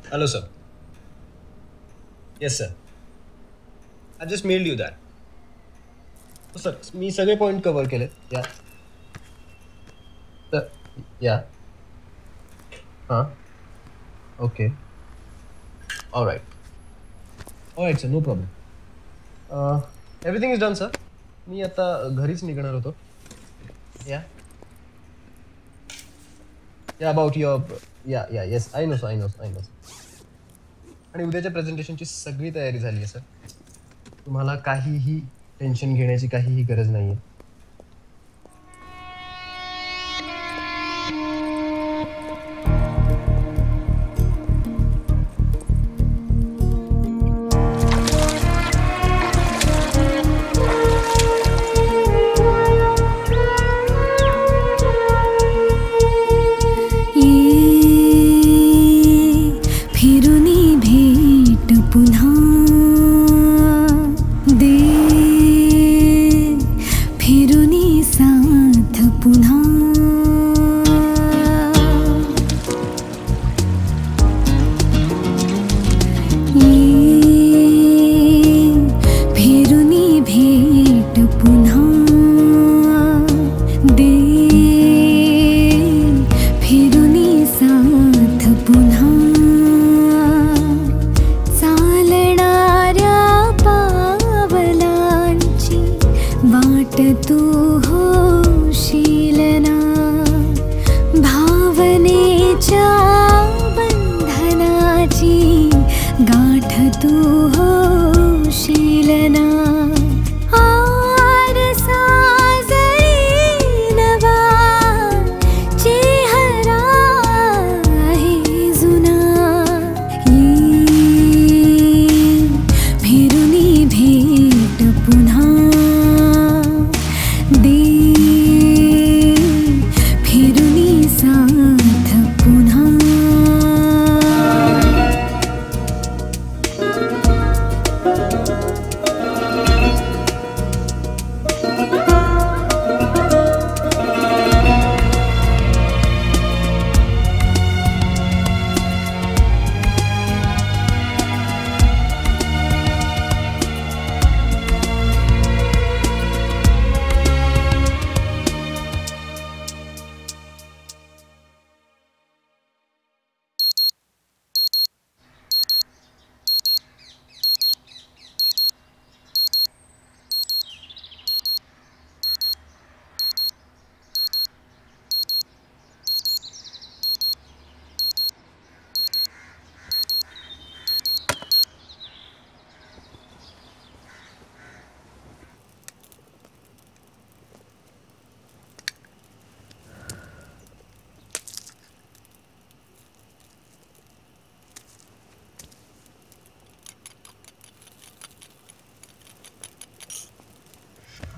Hello, sir. Yes, sir. I just mailed you that. हो sir मी सगळे point cover केले या तर या हां okay alright sir no problem everything is done sir मी आता घरीच निघणार होतो yeah yeah about your yeah yes I know आणि उद्याच्या प्रेझेंटेशनची सगळी तयारी झाली आहे सर तुम्हाला काहीही टेन्शन घेण्याची काहीही गरज नाही आहे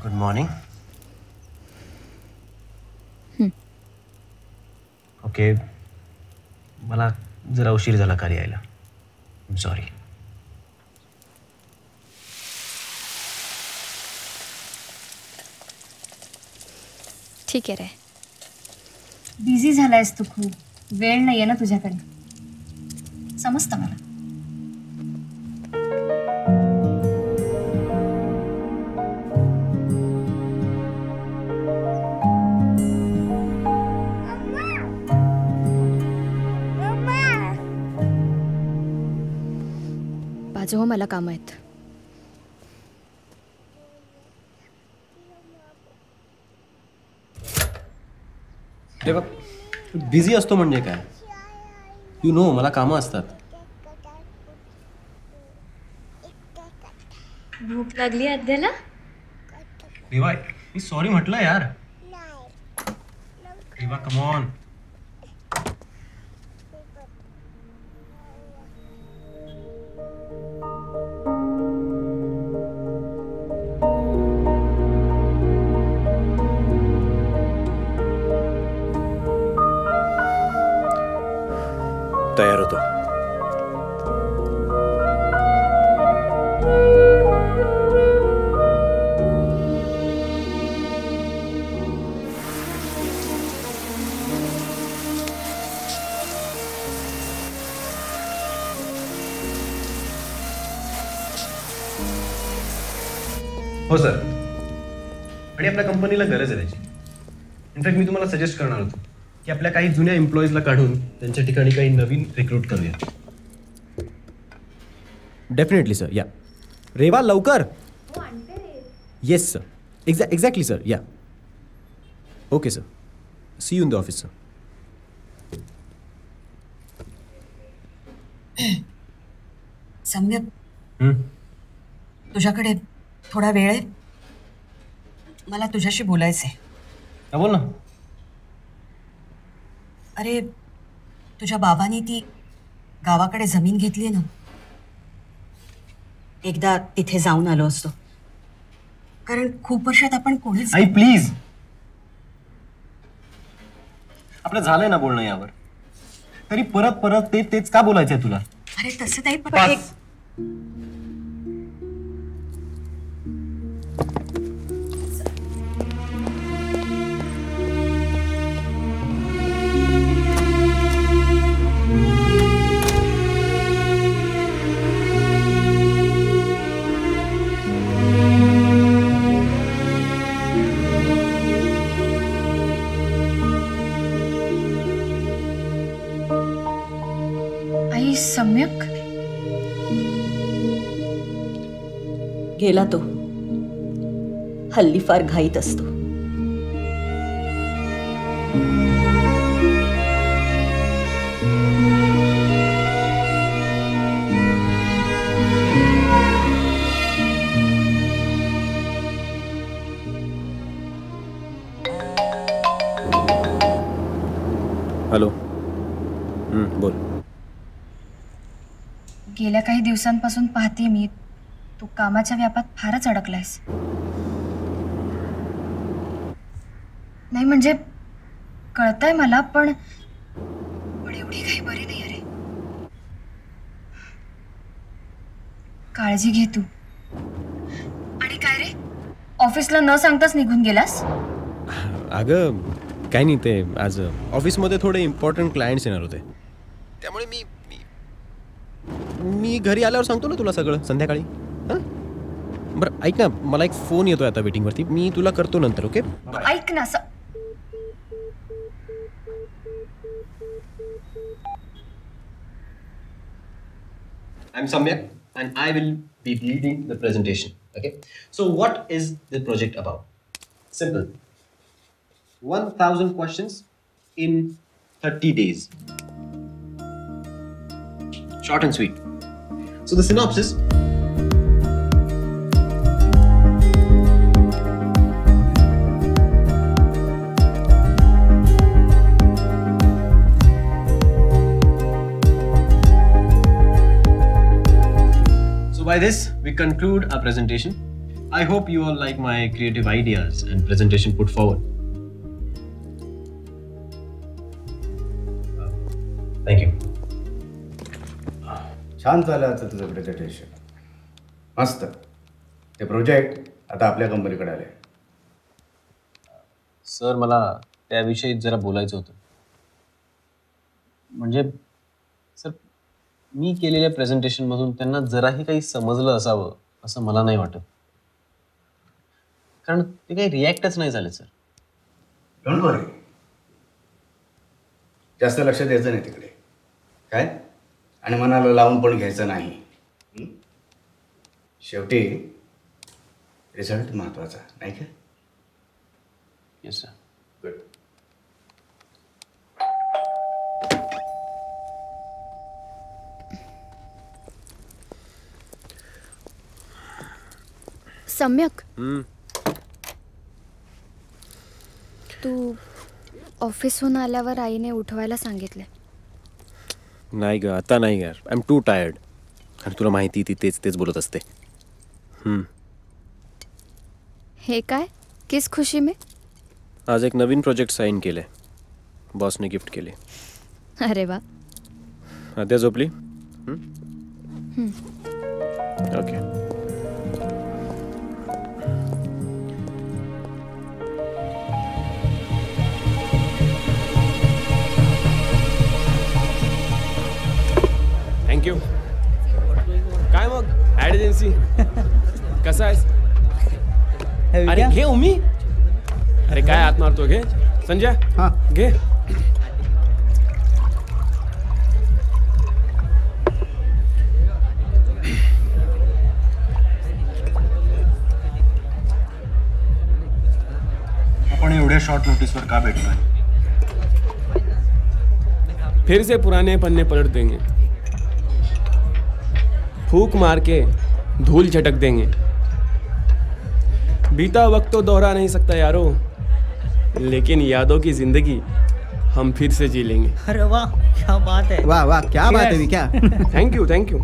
गुड मॉर्निंग ओके मला जरा उशीर झाला खाली यायला सॉरी ठीक आहे रे बिझी झालायस तू खूप वेळ नाहीये ना तुझ्याकडे समजतं मला बाजू हो मला काम आहेत ते बघ बिझी असतो म्हणजे काय यू नो मला कामं असतात भूक लागली अद्याला रिवा मी सॉरी म्हटलं यार रिवा कम ऑन तयार होतो हो सर. आणि आपल्या कंपनीला गरज आहे त्याची. इनफॅक्ट मी तुम्हाला सजेस्ट करणार होतो की आपल्या काही जुन्या एम्प्लॉईजला काढून त्यांच्या ठिकाणी काही नवीन रिक्रूट करूया. Definitely sir. या रेवा लवकर. Yes sir. Exactly sir. Yeah okay sir. See you in the office sir. Samyak, तुझ्याकडे थोडा वेळ आहे? मला तुझ्याशी बोलायचंय. बोल ना. अरे, तुझ्या बाबांनी ती गावाकडे जमीन घेतली ना, एकदा तिथे जाऊन आलो असतो, कारण खूप वर्षात आपण कोणीच. आई प्लीज. आपलं झालंय ना बोलणं यावर, तरी परत परत तेच का बोलायचंय तुला? अरे तसं नाही, पण पास. आई सम्यक गेला तो. हल्ली फार घाईत असतो. हॅलो. बोल. गेल्या काही दिवसांपासून पाहते मी, तू कामाच्या व्यापात फारच अडकलायस. नाही म्हणजे कळतंय मला, पण एवढी काही बरी नाही. अरे काळजी घे तू. आणि काय रे, ऑफिसला न सांगताच निघून गेलास? अगं काही नाही, ते आज ऑफिसमध्ये थोडे इम्पॉर्टंट क्लायंट्स येणार होते, त्यामुळे मी घरी आल्यावर सांगतो ना तुला सगळं संध्याकाळी. हां बरं ऐक ना, मला एक फोन येतोय आता वेटिंगवरती, मी तुला करतो नंतर. ओके ऐक ना. I'm Samyak and I will be leading the presentation. Okay. So what is the project about? Simple. 1,000 questions in 30 days. Short and sweet. So the synopsis. By this, we conclude our presentation. I hope you all like my creative ideas and presentation put forward. Thank you. छान झालं आता तुझं presentation. मस्त. ते project आता आपल्या कंपनीकडे आले. सर मला त्याविषयी जरा बोलायचं होतं. म्हणजे सर मी केलेल्या प्रेझेंटेशनमधून त्यांना जराही काही समजलं असावं असं मला नाही वाटत, कारण ते काही रिॲक्टच नाही झाले सर. डोंट वरी. जास्त लक्ष द्यायचं नाही तिकडे काय, आणि मनाला लावून पण घ्यायचं नाही. शेवटी रिझल्ट महत्वाचा नाही का? Yes sir. गुड. सम्यक, तू ऑफिसहून आल्यावर आईने उठवायला सांगितले. नाही ग, आता नाही यार. I am too tired. आणि तुला माहिती ती तेच बोलत असते. हे काय, किस खुशी में? आज एक नवीन प्रोजेक्ट साईन केले, बॉसने गिफ्ट केले. अरे वा. आद्या झोपली? ओके. थँक्यू. काय मग ॲड एजन्सी, कसं आहेस? अरे घे उमी. अरे काय हात मारतो, घे संजय. हां घे. आपण एवढ्या शॉर्ट नोटीसवर का भेटतोय? फिर से पुराने पन्ने पलट देंगे, फूक मार के धूल झटक देंगे. बीता वक्त तो दोहरा नहीं सकता यारो, लेकिन यादों की जिंदगी हम फिर से जी लेंगे. अरे वाह, क्या बात है. वाह वाह, क्या बात है क्या. Thank you thank you.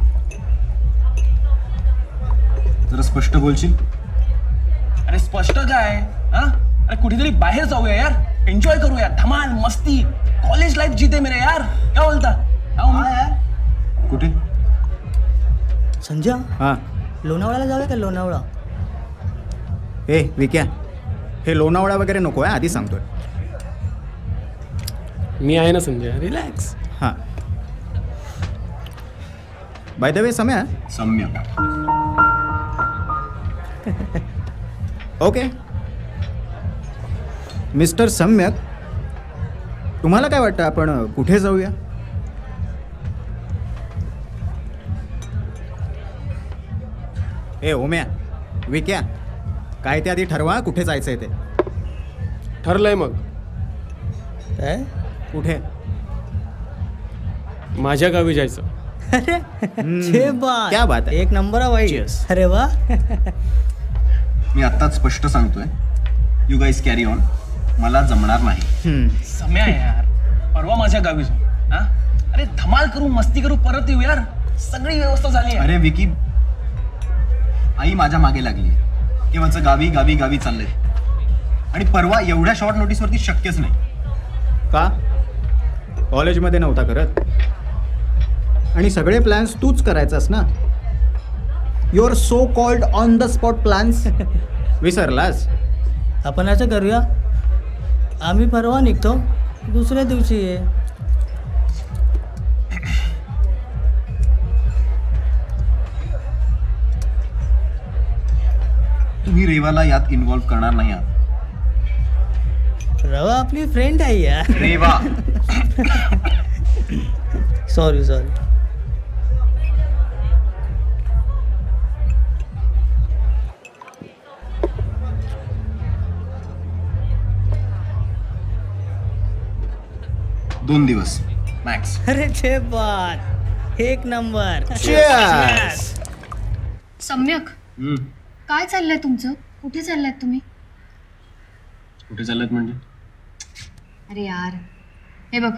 जरा स्पष्ट बोलशील? अरे स्पष्ट काय हा? अरे कुठेतरी बाहेर जाऊया यार, एन्जॉय करूया, धमाल मस्ती, कॉलेज लाईफ जीते मेरे यार. काय बोलता? यार कुठे? संजय, हां लोणावळ्याला जाऊया का? लोणावळा. ए विक्या, हे लोणावळा वगैरे नको आहे, आधी सांगतोय. मी आहे ना संजय, रिलॅक्स. हां बाय द वे सम्या. सम्यक. ओके मिस्टर सम्यक, तुम्हाला काय वाटतं आपण कुठे जाऊया? ए ओम्या, विक्या, काय ते आधी ठरवा कुठे जायचंय ते. ठरलंय मग. काय? कुठे? माझ्या गावी जायचं. अरे छे बात. क्या बात है. एक नंबर आहे भाई. Cheers. अरे वा. मी आत्ताच स्पष्ट सांगतोय, यू गाईज कॅरी ऑन. मला जमणार नाही. सम्या यार, परवा माझ्या गावी जाऊ. हा? अरे धमाल करू, मस्ती करू, परत येऊ यार. सगळी व्यवस्था झाली आहे. अरे विकी, आई माझ्या मागे लागली की माझं गावी गावी गावी चाललंय, आणि परवा एवढ्या शॉर्ट नोटीसवरती शक्यच नाही. का? कॉलेजमध्ये नव्हता करत, आणि सगळे प्लॅन्स तूच करायचास ना. Your so called on the spot plans विसरलास? आपण असं करूया, आम्ही परवा निघतो, दुसऱ्या दिवशी ये. तुम्ही रेवाला यात इन्व्हॉल्व्ह करणार नाही आहात. रवा आपली फ्रेंड आहे यार. रेवा. Sorry sorry. दोन दिवस मॅक्स. अरे छे बात, एक नंबर. सम्यक, काय चाललंय तुमचं? कुठे चाललायत तुम्ही? कुठे चाललात म्हणजे? अरे यार, हे बघ,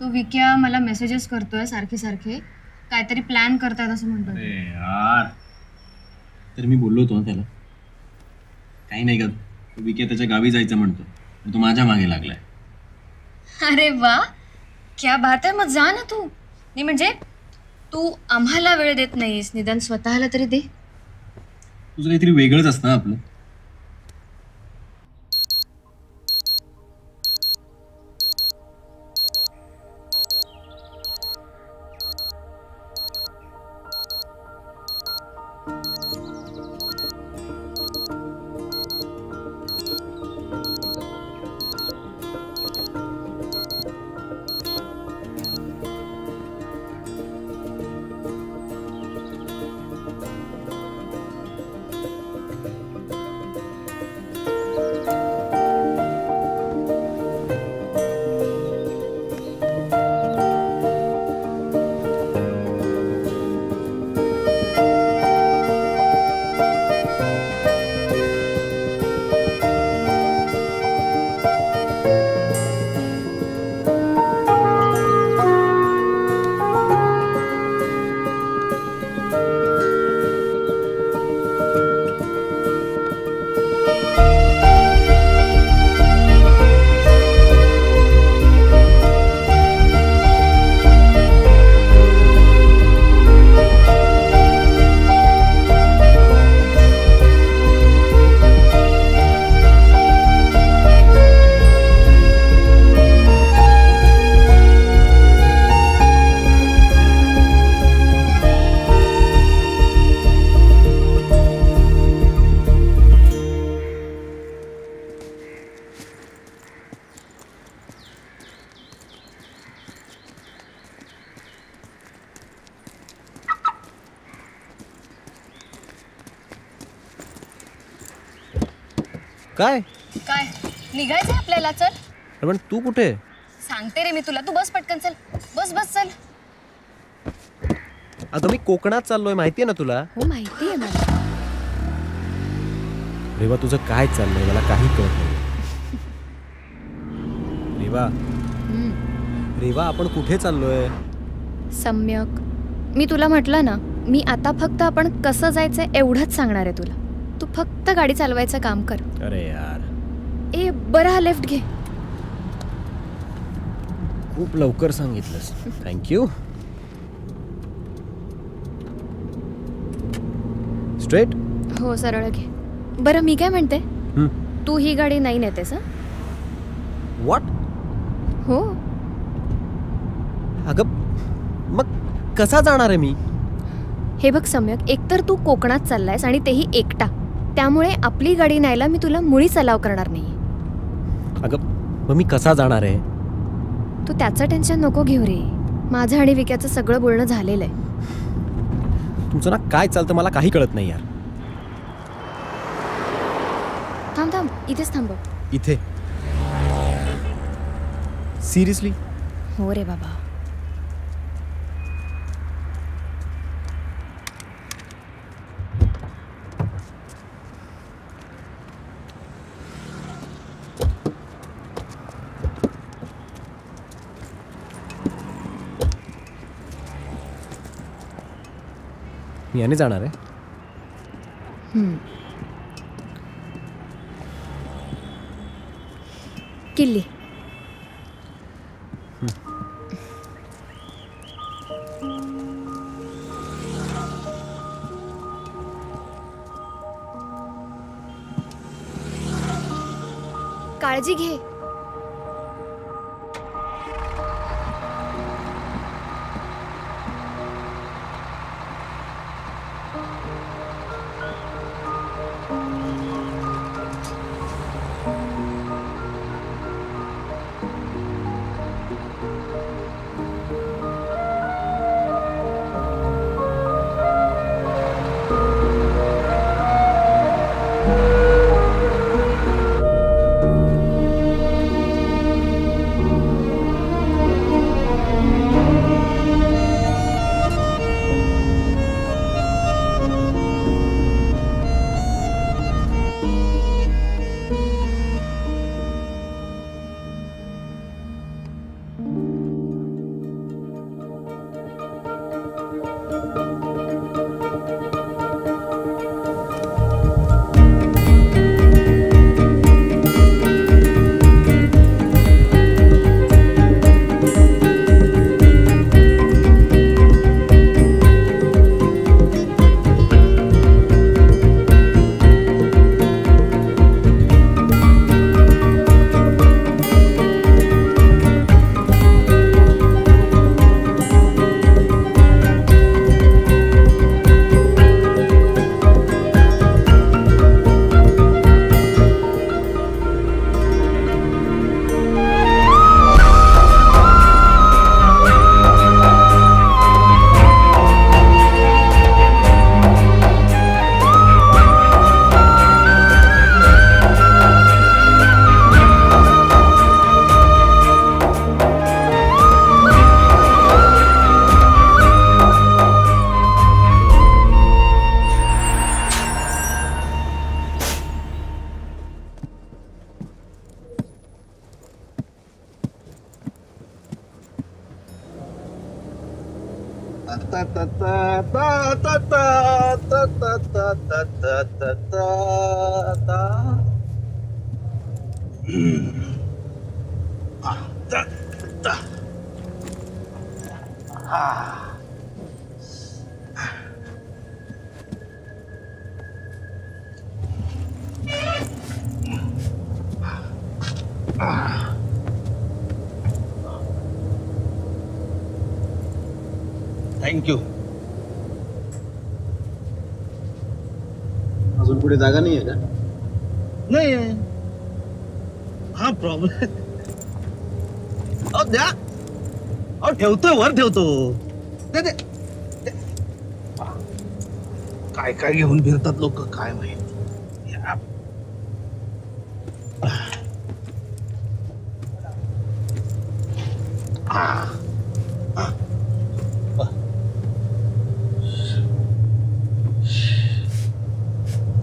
तू विक्या मला मेसेजेस करतोय सारखे सारखे, काहीतरी प्लॅन करतायत असं म्हणतोय. अरे यार, तर मी बोललो होतो ना त्याला, काही नाही का, विकी त्याच्या गावी जायचं म्हणतो, पण तो माझ्या मागे लागलाय. अरे वा, क्या बात आहे. मग जा ना तू. नाही म्हणजे तू आम्हाला वेळ देत नाहीस, निदान स्वतःला तरी दे. तुझं काहीतरी वेगळंच असतं आपलं. काय? काय निघायचंय आपल्याला? चल. अरे पण तू कुठे? सांगते रे मी तुला, तू बस पटकन, चल. बस बस चल. अगं मी कोकणात चाललोय, माहितीये ना तुला? हो माहिती आहे मला. रेवा तुझं काय चाललंय मला काही कळत नाही. रेवा रेवा आपण कुठे चाललोय? सम्यक, मी तुला म्हटलं ना, मी आता फक्त आपण कसं जायचं एवढंच सांगणार आहे तुला. तू फक्त गाडी चालवायचं काम कर. अरे यार, ए बरं हा लेफ्ट घे. खूप लवकर सांगितलंस, थँक्यू. स्ट्रेट? हो सरळ घे. बरं मी काय म्हणते, तू ही गाडी नाही नेतेस? व्हॉट? हो. अगं मग कसा जाणार आहे मी? हे बघ सम्यक, एकतर तू कोकणात चाललायस आणि तेही एकटा, त्यामुळे आपली गाडी न्यायला मी तुला मुळीच अलाव करणार नाही. अगं मग मी कसा जाणार आहे? तू त्याचं टेन्शन नको घेऊ रे. माझं आणि विक्याचं सगळं बोलणं झालेलं आहे. तुमचं ना काय चालतं मला काही कळत नाही यार. थांब थांब, इथेच थांबव. इथे? सिरियसली? हो रे बाबा. मी याने जाणार आहे. किल्ली. काळजी घे. थँक्यू. अजून पुढे जागा नाही आहे का? नाही हा प्रॉब्लेम. द्या. ठेवतोय, वर ठेवतो. दे दे. काय काय घेऊन फिरतात लोक काय माहित.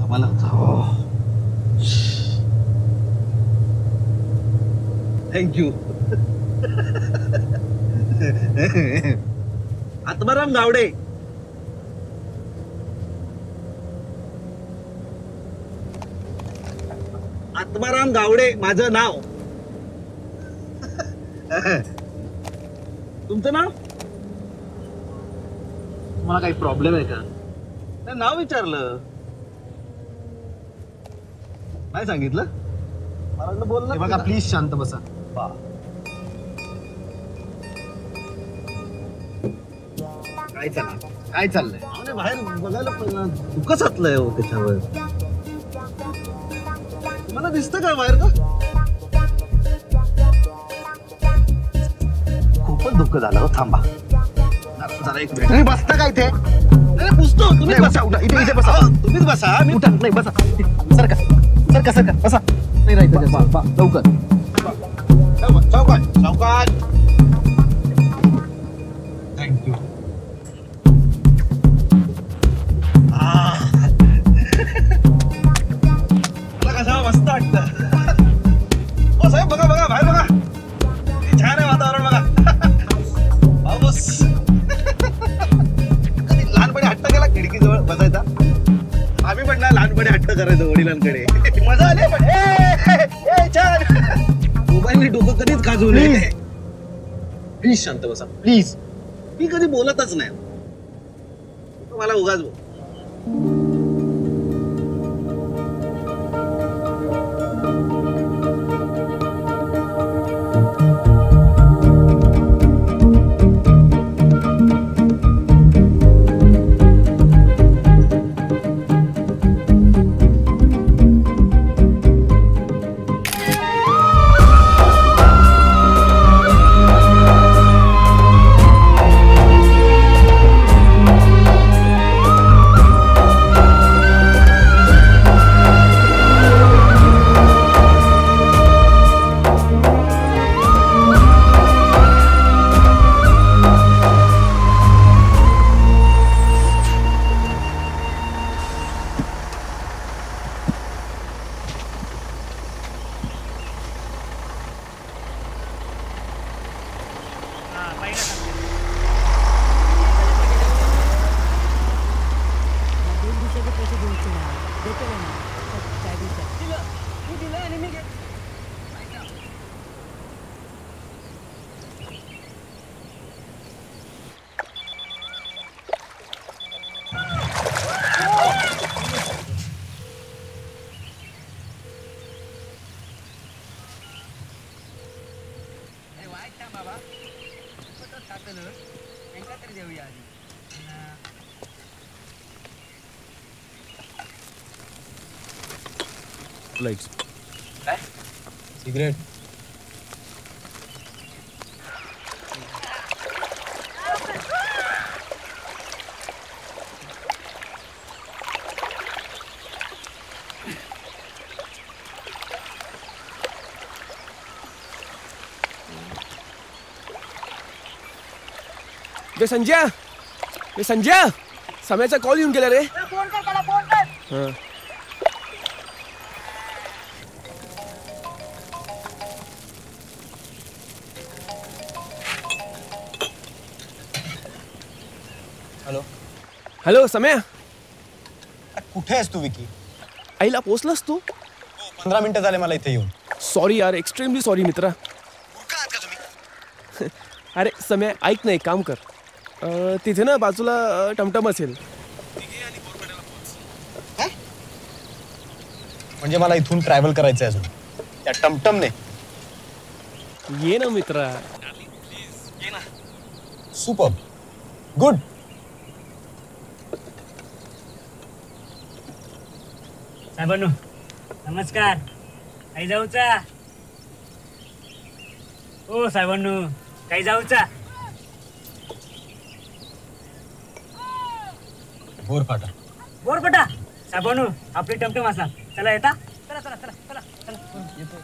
आम्हाला थँक्यू. आत्माराम गावडे. आत्माराम गावडे माझं नाव. तुमचं नाव? तुम्हाला काही प्रॉब्लेम आहे का? नाही, नाव विचारलं, नाही सांगितलं. मला बोललं. बघा प्लीज शांत बसा. काय चाललंय? काय चाललंय? बाहेर बघायला दुःख साचलंय हो त्याच्यावर. तुम्हाला दिसतं का बाहेर का? खूपच दुःख झालं हो. थांबा जरा एक मिनिट. तुम्ही बसता का इथे? नाही पुसतो. तुम्ही बसा. इथे इथे बसा. तुम्हीच बसा. मी नाही बसा. सरका सरका सरका बसा. नाही राहायचं. लवकर चौकात चौकात. थँक्यू. मला कसं मस्त वाटतं. हो साहेब बघा बघा बाहेर बघा. किती छान आहे वातावरण बघा. पाऊस. कधी लहानपणी हट्ट केला खिडकीजवळ बसायचा? आम्ही पण ना लहानपणी हट्ट करायचो वडिलांकडे. मजा आली पण. छान. मोबाईलने डोकं कधीच खाजवू नये. प्लीज शांत बसा प्लीज. मी कधी बोलतच नाही. मला उगाच बोल. लाईट्स. काय? सिगरेट. बे संजय, बे संजय, सम्याचा कॉल येऊन गेला रे. फोन कर त्याला, फोन कर. हां. हॅलो हॅलो सम्या, कुठे आहेस तू विकी? आईला पोचलास तू? 15 मिनिटं झाले मला इथे येऊन. सॉरी यार, एक्स्ट्रीमली सॉरी मित्रा. अरे सम्या ऐक ना, एक काम कर. तिथे ना बाजूला टमटम असेल. म्हणजे मला इथून ट्रॅव्हल करायचं आहे अजून त्या टमटमने. ये ना मित्रा. Super good. साहेबांनो नमस्कार. काही जाऊचा? ओ साहेबांनो काही जाऊचा? बोरफाटा. बोरपटा साहेबांनो आपली टमटम असा. चला येता. चला चला चला चला चला येतो.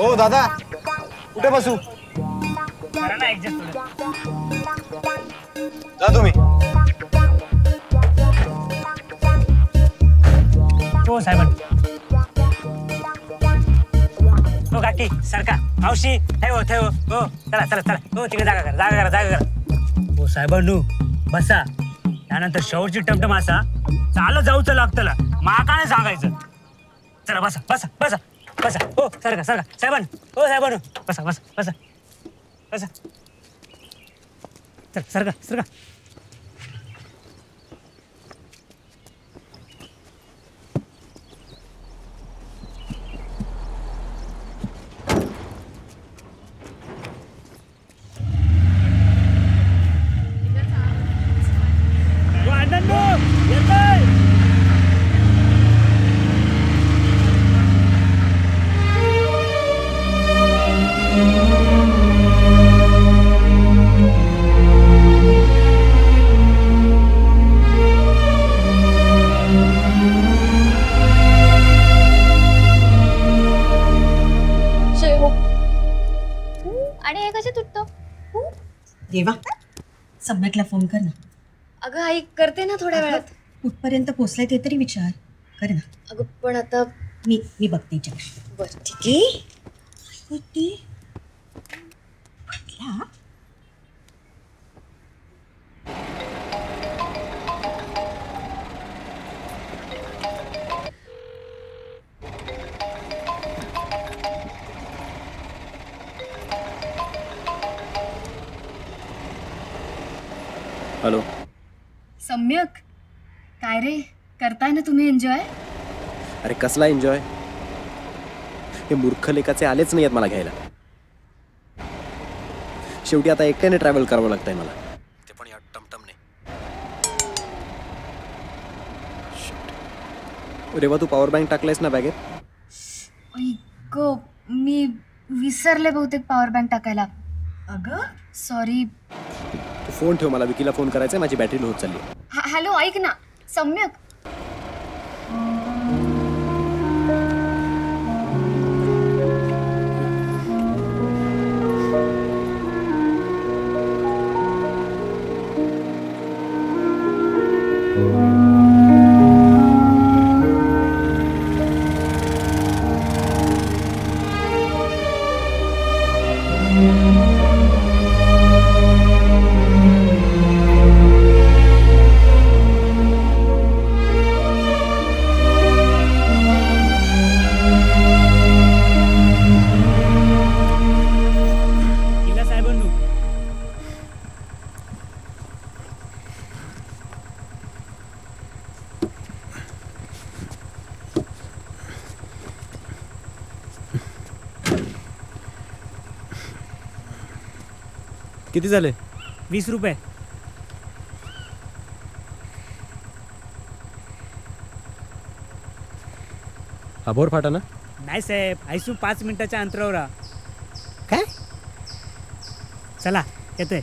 ओ दादा कुठे बसू? करा ना ऍडजस्ट जा तुम्ही. हो साहेब. हो काकी सरका मावशी ठेव ठेव. हो चला चला चला. हो तिकडे जागा करा जागा करा जागा करा. हो साहेबांनू बसा. त्यानंतर शेवटची टमटम असा चालत जाऊचं लागतं माकाने सांगायचं. चला बसा बसा बसा बसा. हो सरका सरका साहेबान. हो साहेबांनू बसा बसा बसा बसा. चल सरका सरका. आणि हे कसे तुटतो? देवा सम्यकला फोन कर ना. अगं आई करते ना थोड्या वेळात. कुठपर्यंत पोचलाय ते तरी विचार कर ना. अगं पण आता मी बघते विचार. बरं ठीक आहे. म्हटला हॅलो. सम्यक काय रे करताय ना तुम्ही एन्जॉय? अरे कसला एन्जॉय. हे मूर्ख लेखाचे आलेच नाही आहेत मला घ्यायला. शेवटी आता एकट्याने ट्रॅव्हल करावं लागतंय मला. ते पण या टमटमने. रेवा तू पॉवर बँक टाकलायस ना बॅगेत? गो मी विसरले बहुतेक पॉवर बँक टाकायला. अगं सॉरी. तू फोन ठेव मला विकीला फोन करायचा. माझी बॅटरी लो होत चालली. हॅलो ऐक ना सम्यक. किती झाले? 20 रुपये. अभोर फाटा ना? नाही साहेब आयसू 5 मिनिटाच्या अंतरावर. काय? चला येतोय.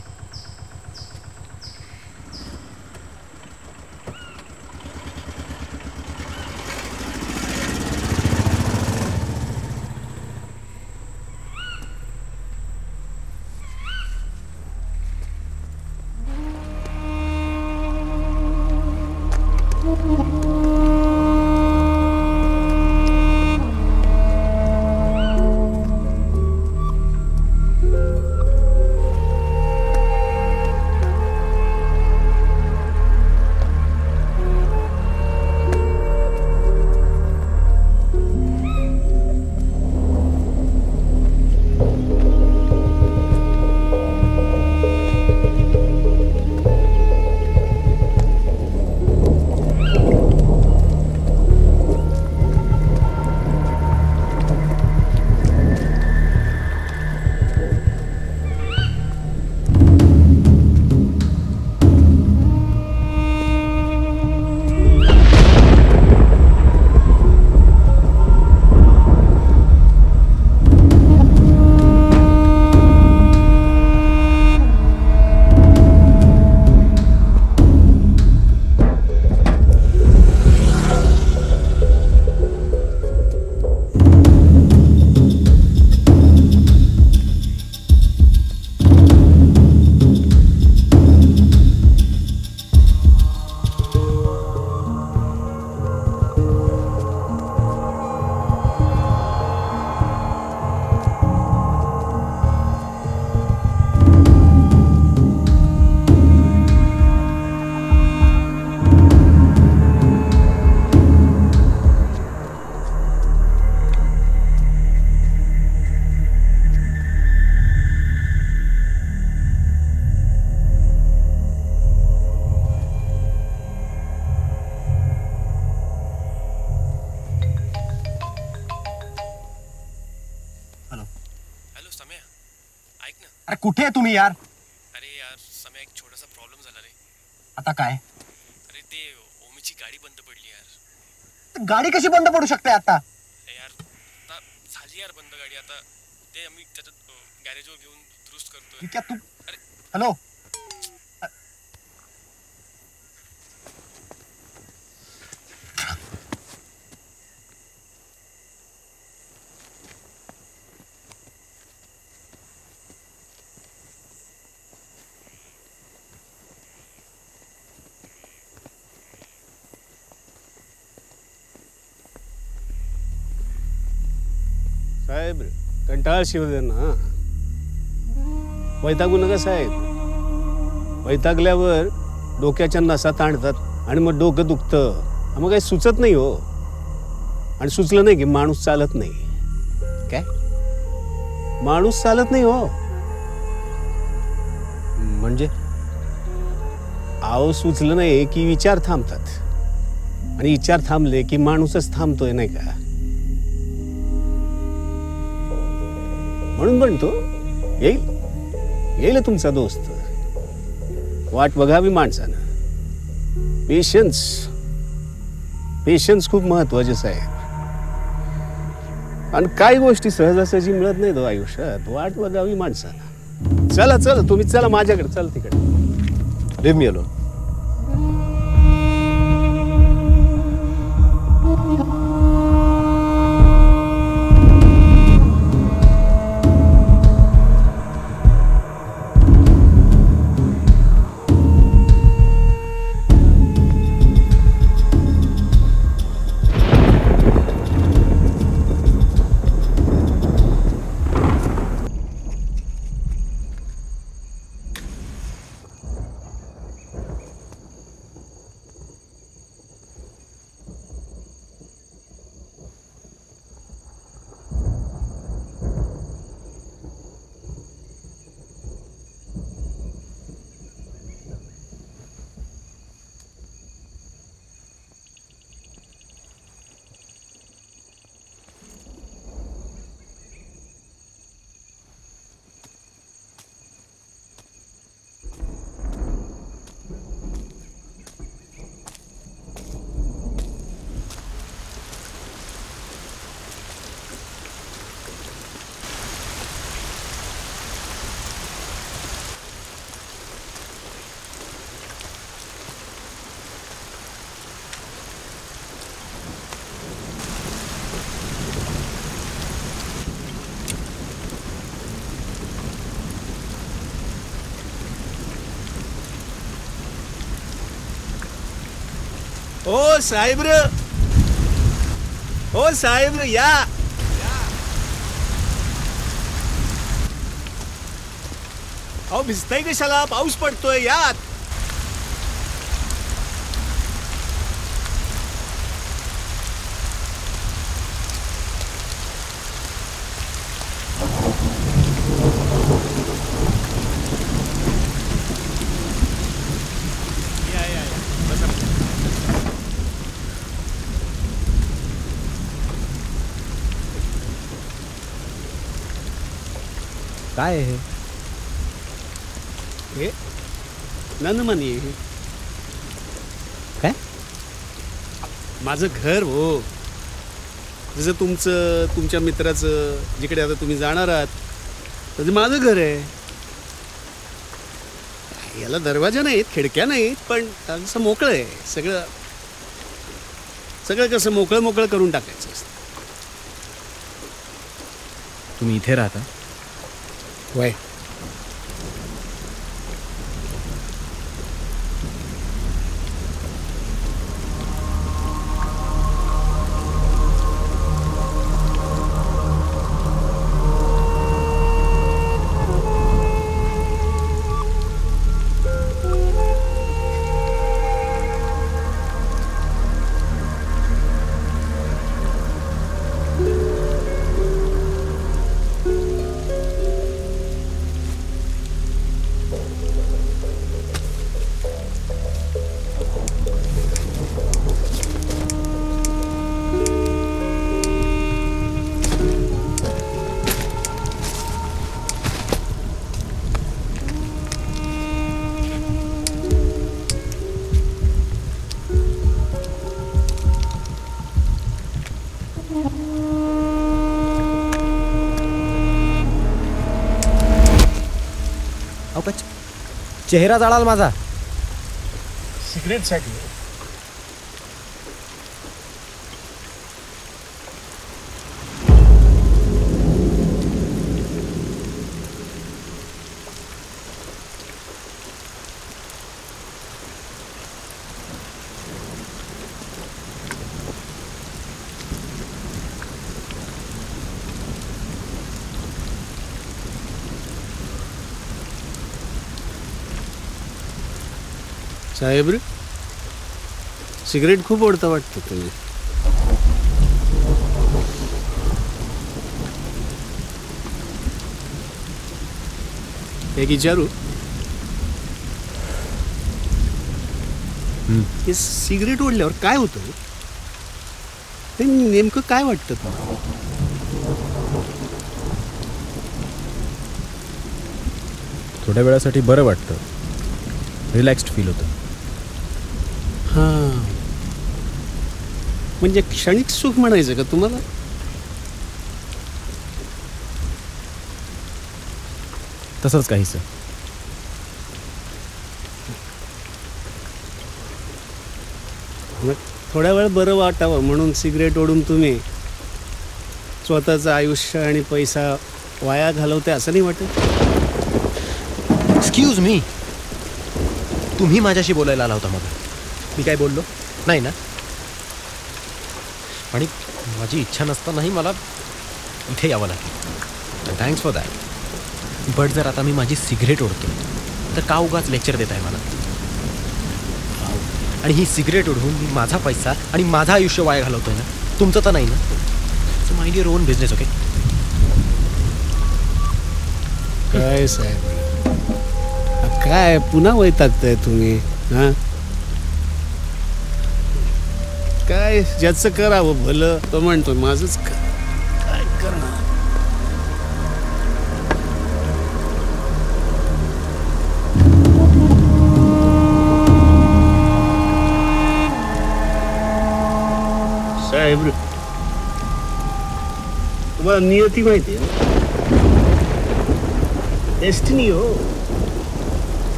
अरे कुठे आहे तुम्ही यार? अरे यार समय एक छोटासा प्रॉब्लेम झाला रे. आता काय? अरे ते ओमीची गाडी बंद पडली यार. गाडी कशी बंद पडू शकते आता? यार आता झाली यार बंद गाडी. आता ते आम्ही त्याच्यात गॅरेजवर घेऊन दुरुस्त करतोय. ठीक आहे तू. हॅलो. साहेब कंटाळा शिवदे ना. वैतागू नका साहेब. वैतागल्यावर डोक्याच्या नसा ताणतात आणि मग डोकं दुखतं. मग काही सुचत नाही हो. आणि सुचलं नाही की माणूस चालत नाही. काय माणूस चालत नाही हो. म्हणजे आव सुचलं नाही की विचार थांबतात. आणि विचार थांबले की माणूसच थांबतोय नाही का. म्हणून म्हणतो येईल येईल तुमचा दोस्त. वाट बघावी माणसानं. पेशन्स पेशन्स खूप महत्वाचे साहेब. आणि काही गोष्टी सहजासहजी मिळत नाही तो आयुष्यात. वाट बघावी माणसानं. चला चला तुम्ही चला माझ्याकडे. चला तिकडे. Leave me alone. ओ साहेब रे. ओ साहेब रे या. अहो भिजताय कशाला. पाऊस पडतोय यात. काय आहे हे ननमनी. काय? माझं घर हो. जसं तुमचं तुमच्या मित्राचं जिकडे आता तुम्ही जाणार आहात तसं माझं घर आहे. याला दरवाजा नाहीत खिडक्या नाहीत पण असं मोकळं आहे. सगळं सगळं कसं मोकळं मोकळं करून टाकायचं असतं. तुम्ही इथे राहता? वय चेहरा जाळाल माझा. सिगरेटसाठी. साहेब रे, सिगरेट खूप ओढता वाटतं तुम्ही. एक विचारू, हे सिगरेट ओढल्यावर काय होतं? ते नेमकं काय वाटतं तुम्हाला? थोड्या वेळासाठी बरं वाटतं, रिलॅक्स्ड फील होतं. हां, म्हणजे क्षणिक सुख म्हणायचं का तुम्हाला? तसंच काहीसं. मग थोड्या वेळ बरं वाटावं म्हणून सिगरेट ओढून तुम्ही स्वतःचं आयुष्य आणि पैसा वाया घालवते असं नाही वाटत? एक्सक्यूज मी, तुम्ही माझ्याशी बोलायला आला होता मला. मी काय बोललो नाही ना? आणि माझी इच्छा नसतानाही मला इथे यावं लागेल. Thanks for that. बट जर आता मी माझी सिगरेट ओढतो तर का उगाच लेक्चर देत आहे मला? आणि ही सिगरेट ओढून मी माझा पैसा आणि माझं आयुष्य वाया घालवतोय ना? तुमचं तर नाही ना? So mind your on business. Okay. काय साहेब, काय पुन्हा वैतागताय तुम्ही? हां, काय ज्याचं करावं भलं तो म्हणतो माझंच काय करणार. साहेब, तुम्हाला नियती माहिती आहे? डेस्टिनी हो.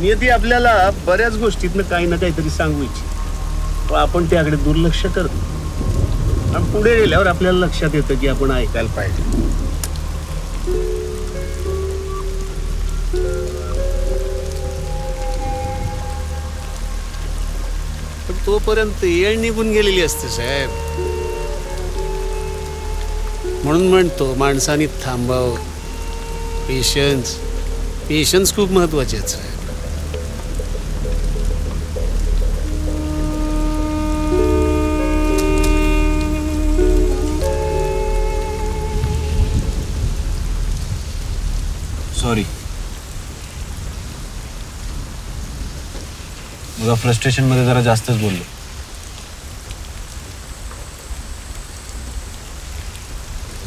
नियती आपल्याला बऱ्याच गोष्टीतनं काही ना काहीतरी सांगू इच्छित, पण आपण त्याकडे दुर्लक्ष करतो. आणि पुढे गेल्यावर आपल्याला लक्षात येतं की आपण ऐकायला पाहिजे. पण तोपर्यंत येळ निघून गेलेली असते साहेब. म्हणून म्हणतो माणसाने थांबावं. पेशन्स खूप महत्वाचे आहेत साहेब. सॉरी, बघा फ्रस्ट्रेशन मध्ये जरा जास्तच बोललो.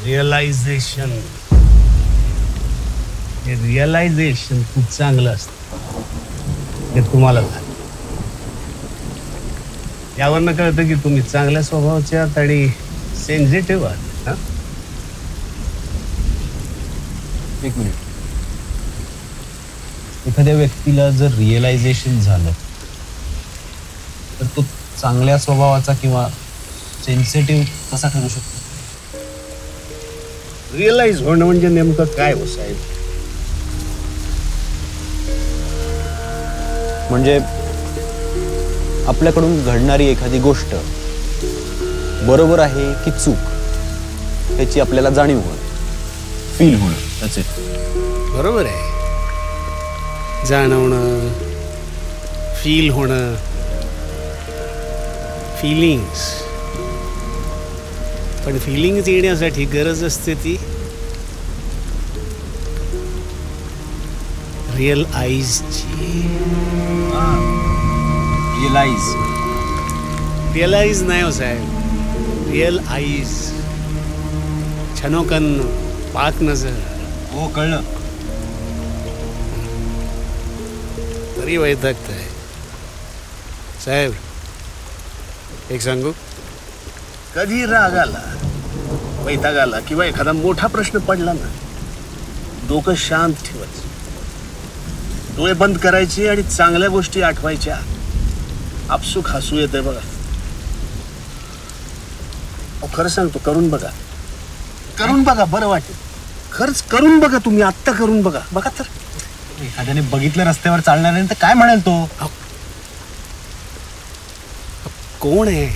रिअलायझेशन खूप चांगलं असतं. हे तुम्हाला झालं. यावरनं कळतं की तुम्ही चांगल्या स्वभावाचे आहात आणि सेन्सिटिव्ह आहात. हां, एक मिनिट. एखाद्या व्यक्तीला जर रिअलायझेशन झालं तर तो चांगल्या स्वभावाचा किंवा सेन्सिटिव्ह कसा ठरू शकतो? रिअलाइज होणं म्हणजे नेमकं काय हो साहेब? म्हणजे आपल्याकडून घडणारी एखादी गोष्ट बरोबर आहे की चूक याची आपल्याला जाणीव होणं, फील होणं. त्याच बरोबर आहे. जाणवणं, फील होणं, फिलिंग्स. पण फिलिंग्स येण्यासाठी गरज असते ती रिअलाइज नाही हो साहेब. रिअलाइज. छनोकन पाक नजर. हो, कळलं. तरी वैतागताय साहेब. एक सांगू, कधी राग आला, वैताग आला किंवा एखादा मोठा प्रश्न पडला ना, डोकं शांत ठेवायचं. डोळे बंद करायचे आणि चांगल्या गोष्टी आठवायच्या. आपसुक हसू येते बघा. खरं सांगतो, करून बघा, करून बघा, बरं वाटेल. खरंच करून बघा, तुम्ही आत्ता करून बघा. बघा तर एखाद्याने बघितलं रस्त्यावर चालणाऱ्याने तर काय म्हणाल तो? कोण आहे,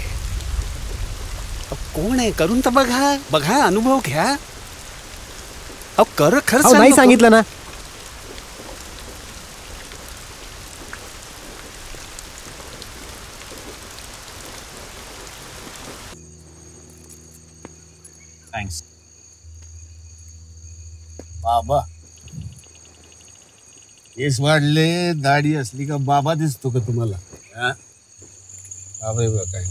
कोण आहे? करून तर बघा, बघा, अनुभव घ्या. अहो खरंच नाही सांगितलं ना. थँक्स. बाबा केस वाढले, दाढी असली का बाबा दिसतो का तुम्हाला? बाबा बघा काय.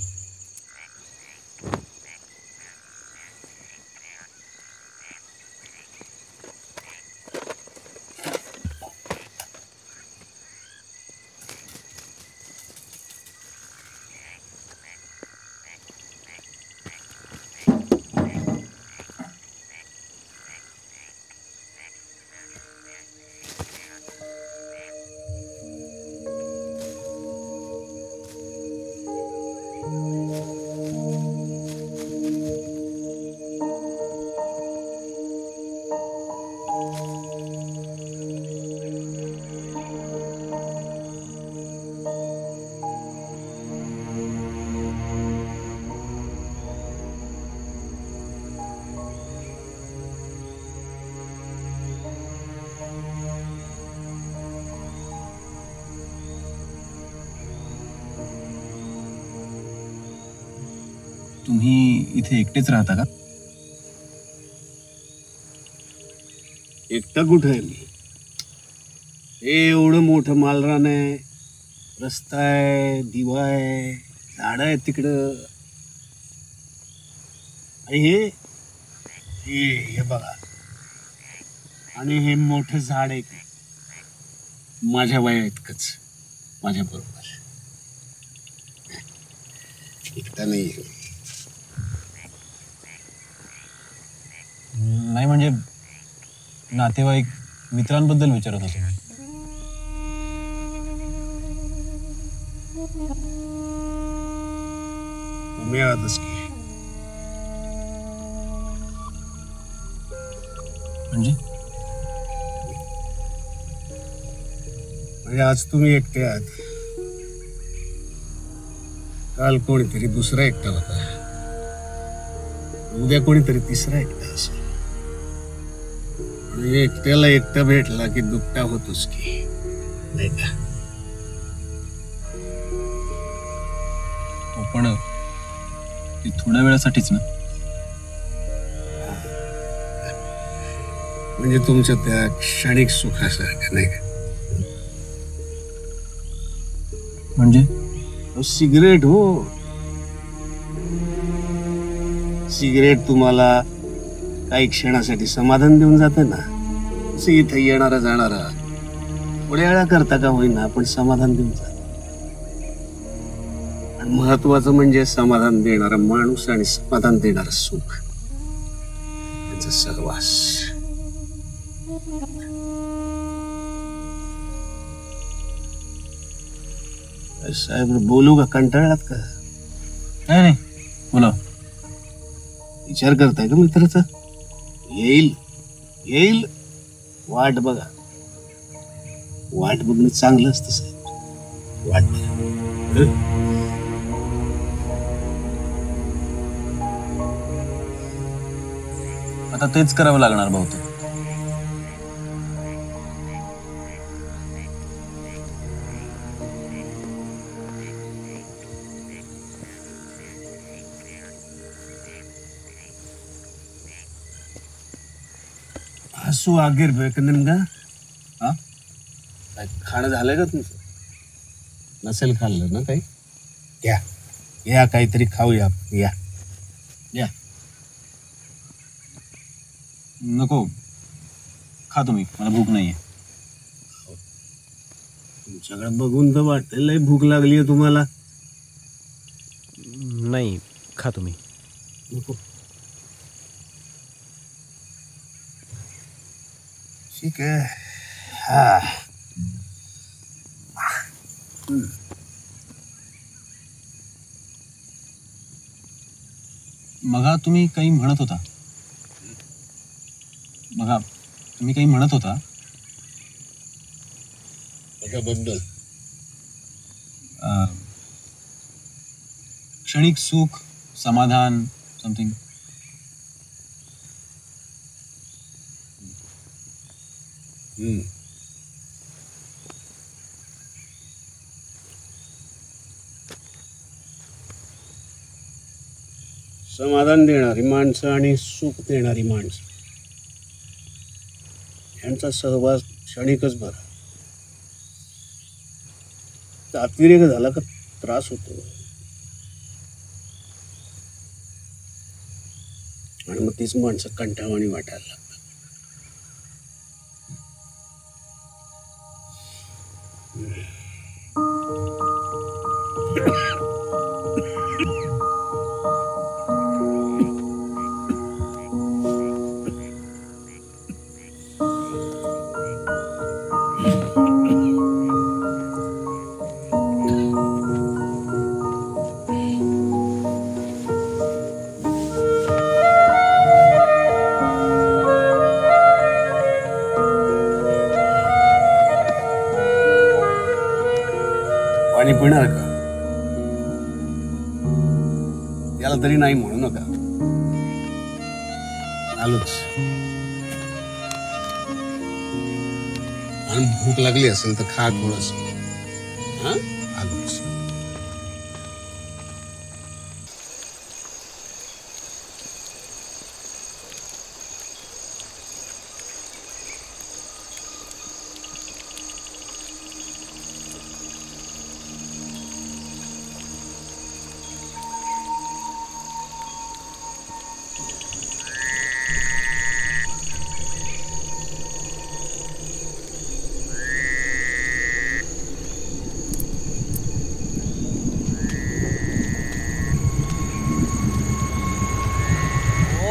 तुम्ही इथे एकटेच राहता का? एकटा कुठं आहे मी? हे एवढं मोठं मालरान आहे, रस्ता आहे, दिवा आहे, झाड आहे तिकडं. आणि हे बघा, आणि हे मोठं झाड आहे माझ्या वया इतकंच, माझ्या बरोबर. एकटा नाही. नाही म्हणजे नातेवाईक मित्रांबद्दल विचारत होतो मी. तुम्ही आहातच की. म्हणजे आज तुम्ही एकटे आहात. काल कोणीतरी दुसरा एकटा होता, उद्या कोणीतरी तिसरा एकटा असेल. एकट्याला एकटा भेटला की दुपटा होतोच की, नाही का? पण ते थोड्या वेळासाठीच ना. म्हणजे तुमच्या त्या क्षणिक सुखासारखं, नाही का? म्हणजे सिगरेट हो, सिगरेट तुम्हाला काही क्षणासाठी समाधान देऊन जाते ना. इथे येणारा जाणारा थोड्या वेळा करता का होईना पण समाधान देऊन जात. आणि महत्वाचं म्हणजे समाधान देणारा माणूस आणि समाधान देणारं सुख, त्यांचा सहवास. साहेब बोलू का? कंटाळलात का? नाही बोला. विचार करताय का मित्राचा? येईल येईल, वाट बघा. वाट बघणं चांगलं असतं साहेब, वाट बघा. आता तेच करावं लागणार बहुतेक. हसू ಆಗಿರ್ಬೇಕು ನಿಮ್ಗ. खाणं झालंय का तुमचं? नसेल खाल्लं ना काही? या काहीतरी खाऊया. या. नको, खा तुम्ही, मला भूक नाहीये. तुमच्याकडे बघून तर वाटतंय लय भूक लागली आहे तुम्हाला. नाही, खा तुम्ही. नको. ठीक आहे. मगा तुम्ही काही म्हणत होता त्याच्याबद्दल क्षणिक सुख समाधान समथिंग. समाधान देणारी माणसं आणि सुख देणारी माणसं यांचा सहवास क्षणिकच बरा. अतिरेक झाला का त्रास होतो आणि मग तीच माणसं कंटाळवाणी वाटायला लागतात. पाणी पिणार का? याला तरी नाही म्हणू नका. आलोच. आणि भूक लागली असेल तर खा थोडस. आलोच.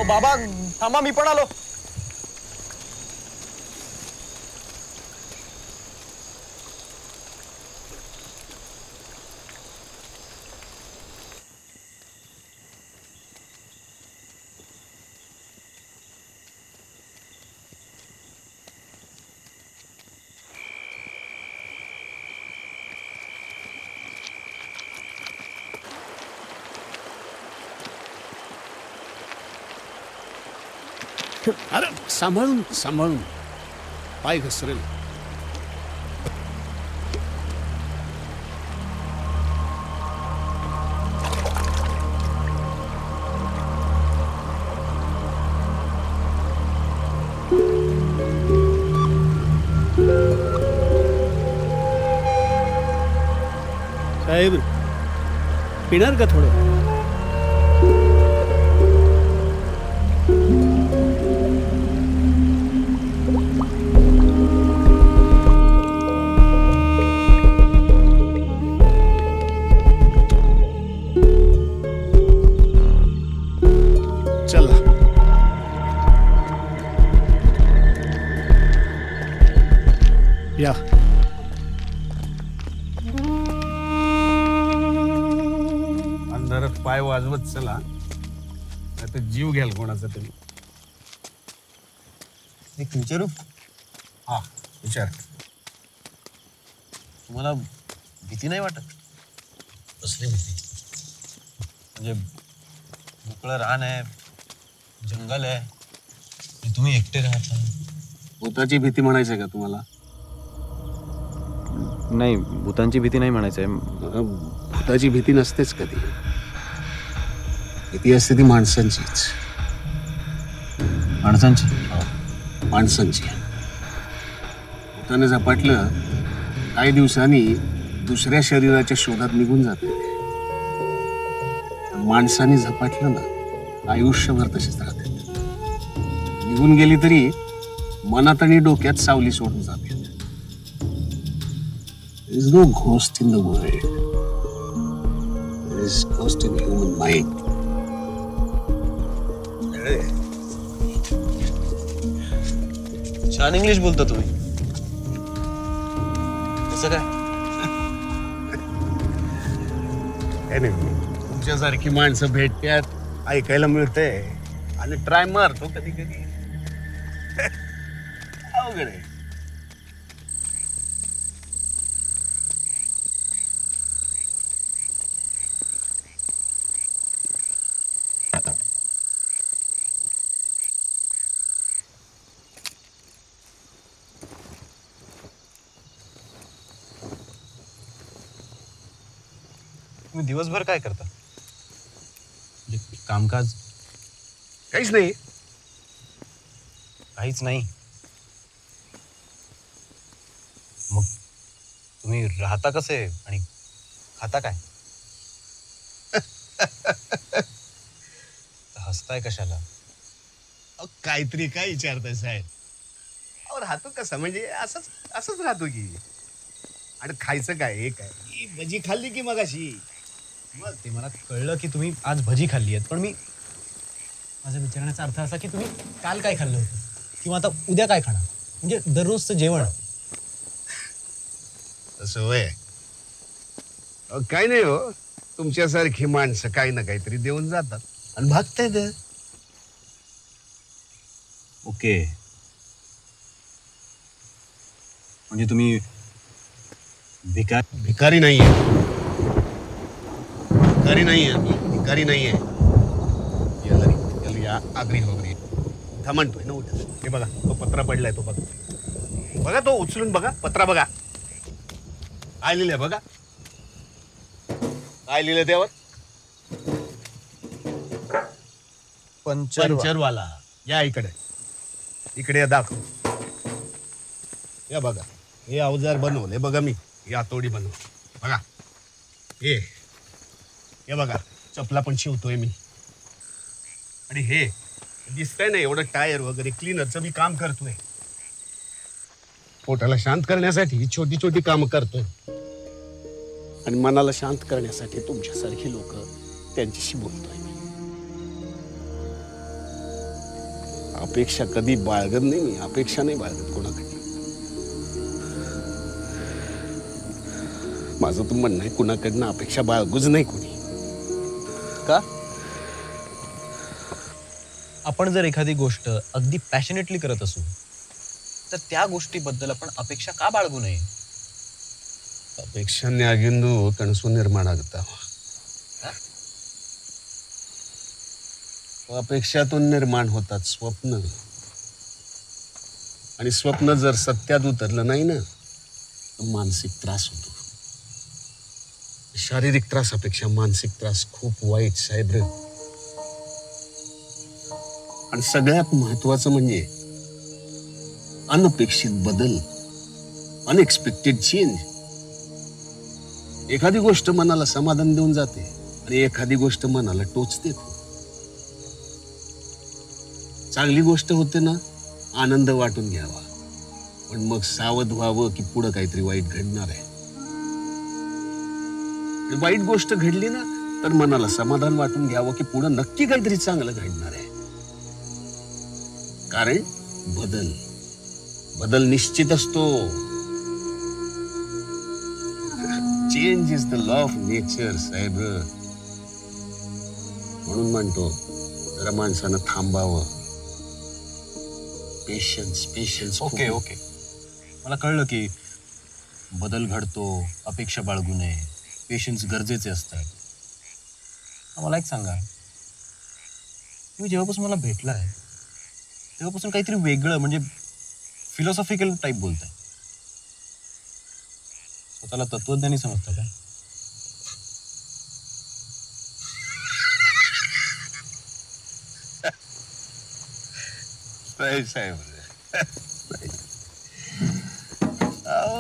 बाबा थांबा, मी पण आलो. अरे सांभाळून सांभाळून पाय घसरेल. साहेब पिणार का थोडं? चला या. अंधारात पाय वाजवत चला, नाही तर जीव घ्याल कोणाचा तरी. एक विचारू? हा विचार. तुम्हाला भीती नाही वाटत? कसली भीती? म्हणजे मोकळं रान आहे, जंगल आहे, आणि तुम्ही एकटे राहता. भूताची भीती म्हणायचंय का तुम्हाला? नाही, भूतांची भीती नाही म्हणायचंय. भूताची भीती नसतेच कधी. भीती असते ती माणसांचीच. माणसांची? माणसांची. भूताने झपाटलं काही दिवसांनी दुसऱ्या शरीराच्या शोधात निघून जाते. माणसाने झपाटलं ना आयुष्यभर तशीच राहते. निघून गेली तरी मनात आणि डोक्यात सावली सोडून जाते. There is no ghost in the world. There is ghost in human mind. छान इंग्लिश बोलता तुम्ही. कसं काय? काय नाही तुमच्यासारखी माणसं भेटतात ऐकायला मिळते आणि ट्राय मारतो कधी कधी अवघड आहे. तुम्ही दिवसभर काय करता म्हणजे कामकाज? काहीच नाही. काहीच नाही. मग तुम्ही राहता कसे आणि खाता काय? हसताय कशाला? अहो काहीतरी काय विचारताय साहेब? अहो राहतो कसा म्हणजे असंच असंच राहतो की. आणि खायचं काय हे काय ही भजी खाल्ली की मगाशी. मग ते मला कळलं की तुम्ही आज भजी खाल्ली आहेत, पण माझा विचारण्याचा अर्थ असा की तुम्ही काल काय खाल्लं होतं किंवा आता उद्या काय खाणार, म्हणजे दररोजचं जेवण. असं होय. काय नाही हो, तुमच्यासारखी माणसं काही ना काहीतरी देऊन जातात आणि भागतायत. ओके, म्हणजे तुम्ही भिकारी नाहीये. भिकारी नाहीये भिकारी नाहीये. या आगरी वगैरे था म्हणतोय ना उद्या. हे बघा तो पत्रा पडलाय तो बघा. बघा तो उचलून बघा पत्रा बघा. काय लिहिलंय बघा. काय लिहिलंय त्यावर? पंचरवाला. या इकडे इकडे दाखव. या बघा हे अवजार बनवले बघा मी. ही हातोडी बनव बघा. हे बघा चपला पण शिवतोय मी. आणि हे दिसतंय ना एवढं टायर वगैरे क्लीनरचं मी काम करतोय. पोटाला शांत करण्यासाठी छोटी छोटी कामं करतोय आणि मनाला शांत करण्यासाठी तुमच्यासारखी लोक त्यांच्याशी बोलतोय. अपेक्षा कधी बाळगत नाही मी. अपेक्षा नाही बाळगत कोणाकडे. माझं तर म्हणणं आहे कुणाकडनं अपेक्षा बाळगूच नाही कोणी. का? आपण जर एखादी गोष्ट अगदी पॅशनेटली करत असू तर त्या गोष्टीबद्दल आपण अपेक्षा का बाळगू नये? अपेक्षांनी आगिंदू कणसू निर्माण ಆಗता. अपेक्षातून निर्माण होतात स्वप्न. आणि स्वप्न जर सत्यात उतरलं नाही ना तर मानसिक त्रास होतो. शारीरिक त्रासापेक्षा मानसिक त्रास खूप वाईट साहेब. आणि सगळ्यात महत्वाचं म्हणजे अनपेक्षित बदल. Unexpected change. एखादी गोष्ट मनाला समाधान देऊन जाते आणि एखादी गोष्ट मनाला टोचते. चांगली गोष्ट होते ना आनंद वाटून घ्यावा, पण मग सावध व्हावं की पुढे काहीतरी वाईट घडणार आहे. वाईट गोष्ट घडली ना तर मनाला समाधान वाटून घ्यावं की पुढे नक्की काहीतरी चांगलं घडणार आहे. कारण बदल निश्चित असतो. Change is the law of nature साहेब. म्हणून म्हणतो जरा माणसानं थांबावं. पेशन्स. ओके मला कळलं की बदल घडतो, अपेक्षा बाळगू नये, पेशन्स गरजेचे असतात. मला एक सांगा, तुम्ही जेव्हापासून मला भेटलाय तेव्हापासून काहीतरी वेगळं म्हणजे फिलॉसॉफिकल टाईप बोलताय. स्वतःला तत्वज्ञानी समजता का? साहेब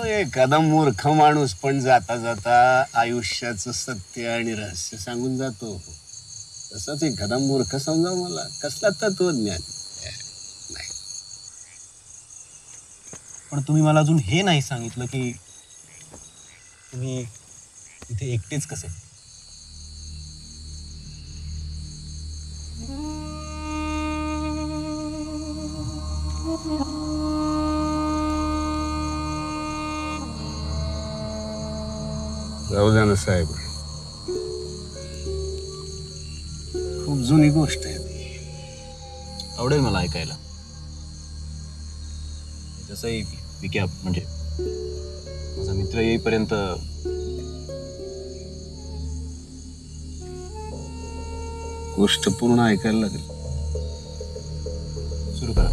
एखादा मूर्ख माणूस पण जाता जाता आयुष्याचं सत्य आणि रहस्य सांगून जातो. तसंच एखादा मूर्ख समजा मला कसला तत्वज्ञान नाही. पण तुम्ही मला अजून हे नाही सांगितलं की तुम्ही इथे एकटेच कसे? जाऊ द्या ना साहेब. खूप जुनी गोष्ट आहे ती. आवडेल मला ऐकायला. तसंही विक्या म्हणजे माझा मित्र येईपर्यंत गोष्ट पूर्ण ऐकायला लागेल. सुरू करा.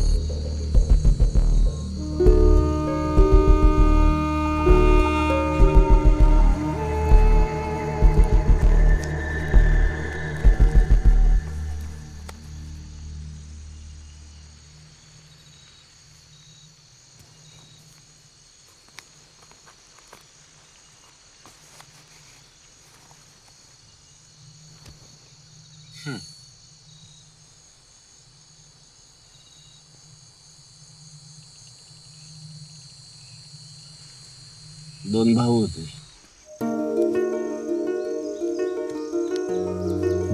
दोन भाऊ होते.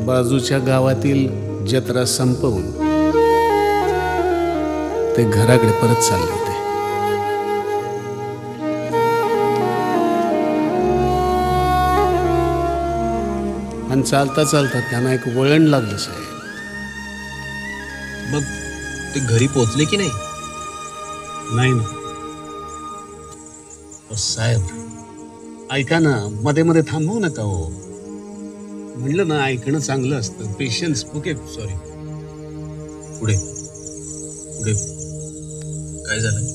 बाजूच्या गावातील जत्रा संपवून ते घराकडे परत चालले होते. आणि चालता चालता त्यांना एक वळण लागलं साहेब. मग ते घरी पोहोचले की नाही? नाही ना. साहेब ऐका ना, मध्ये मध्ये थांबवू नका हो. म्हणलं ना, ऐकणं चांगलं असतं. पेशन्स. Okay sorry. पुढे पुढे काय झालं?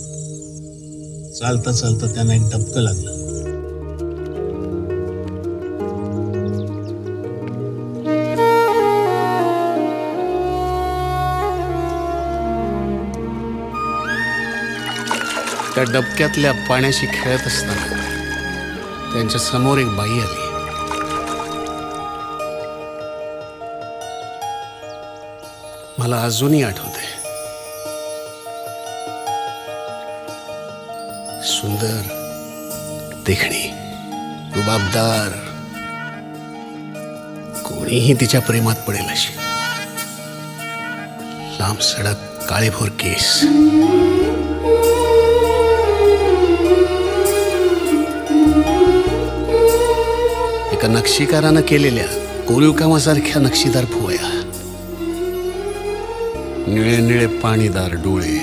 चालता चालता त्यांना एक धपकं लागलं. त्या डबक्यातल्या पाण्याशी खेळत असताना त्यांच्या समोर एक बाई आली. मला अजूनही आठवते. सुंदर, देखणी, रुबाबदार, कोणीही तिच्या प्रेमात पडेल अशी. लांब सडक काळेभोर केस. एका नक्षीकारानं केलेल्या कोरीव कामासारख्या नक्षीदार भुवया, निळे निळे पाणीदार डोळे,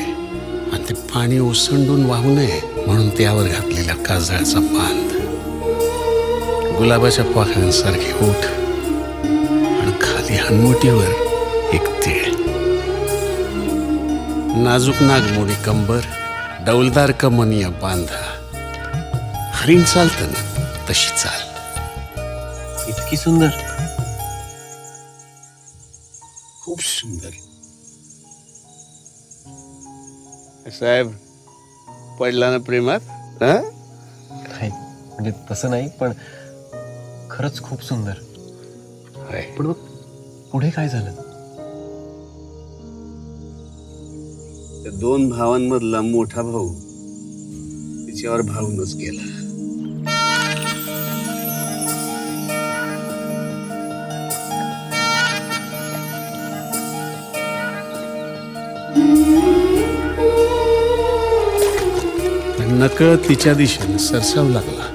आणि ते पाणी ओसंडून वाहू नये म्हणून त्यावर घातलेला काजळाचा बांध, गुलाबाच्या पाकळ्यांसारखे ओठ, आणि खाली हनवटीवर एक तीळ. नाजूक नागमोडी कंबर, डौलदार कमनिया बांधा. हरिण चालतं ना तशी चाल. इतकी सुंदर, खूप सुंदर. साहेब पडला ना प्रेमात? नाही म्हणजे तसं नाही, पण खरंच खूप सुंदर. पण मग पुढे काय झालं? त्या दोन भावांमधला मोठा भाऊ तिच्यावर भावूनच गेला. नकळत तिच्या दिशेने सरसावू लागला.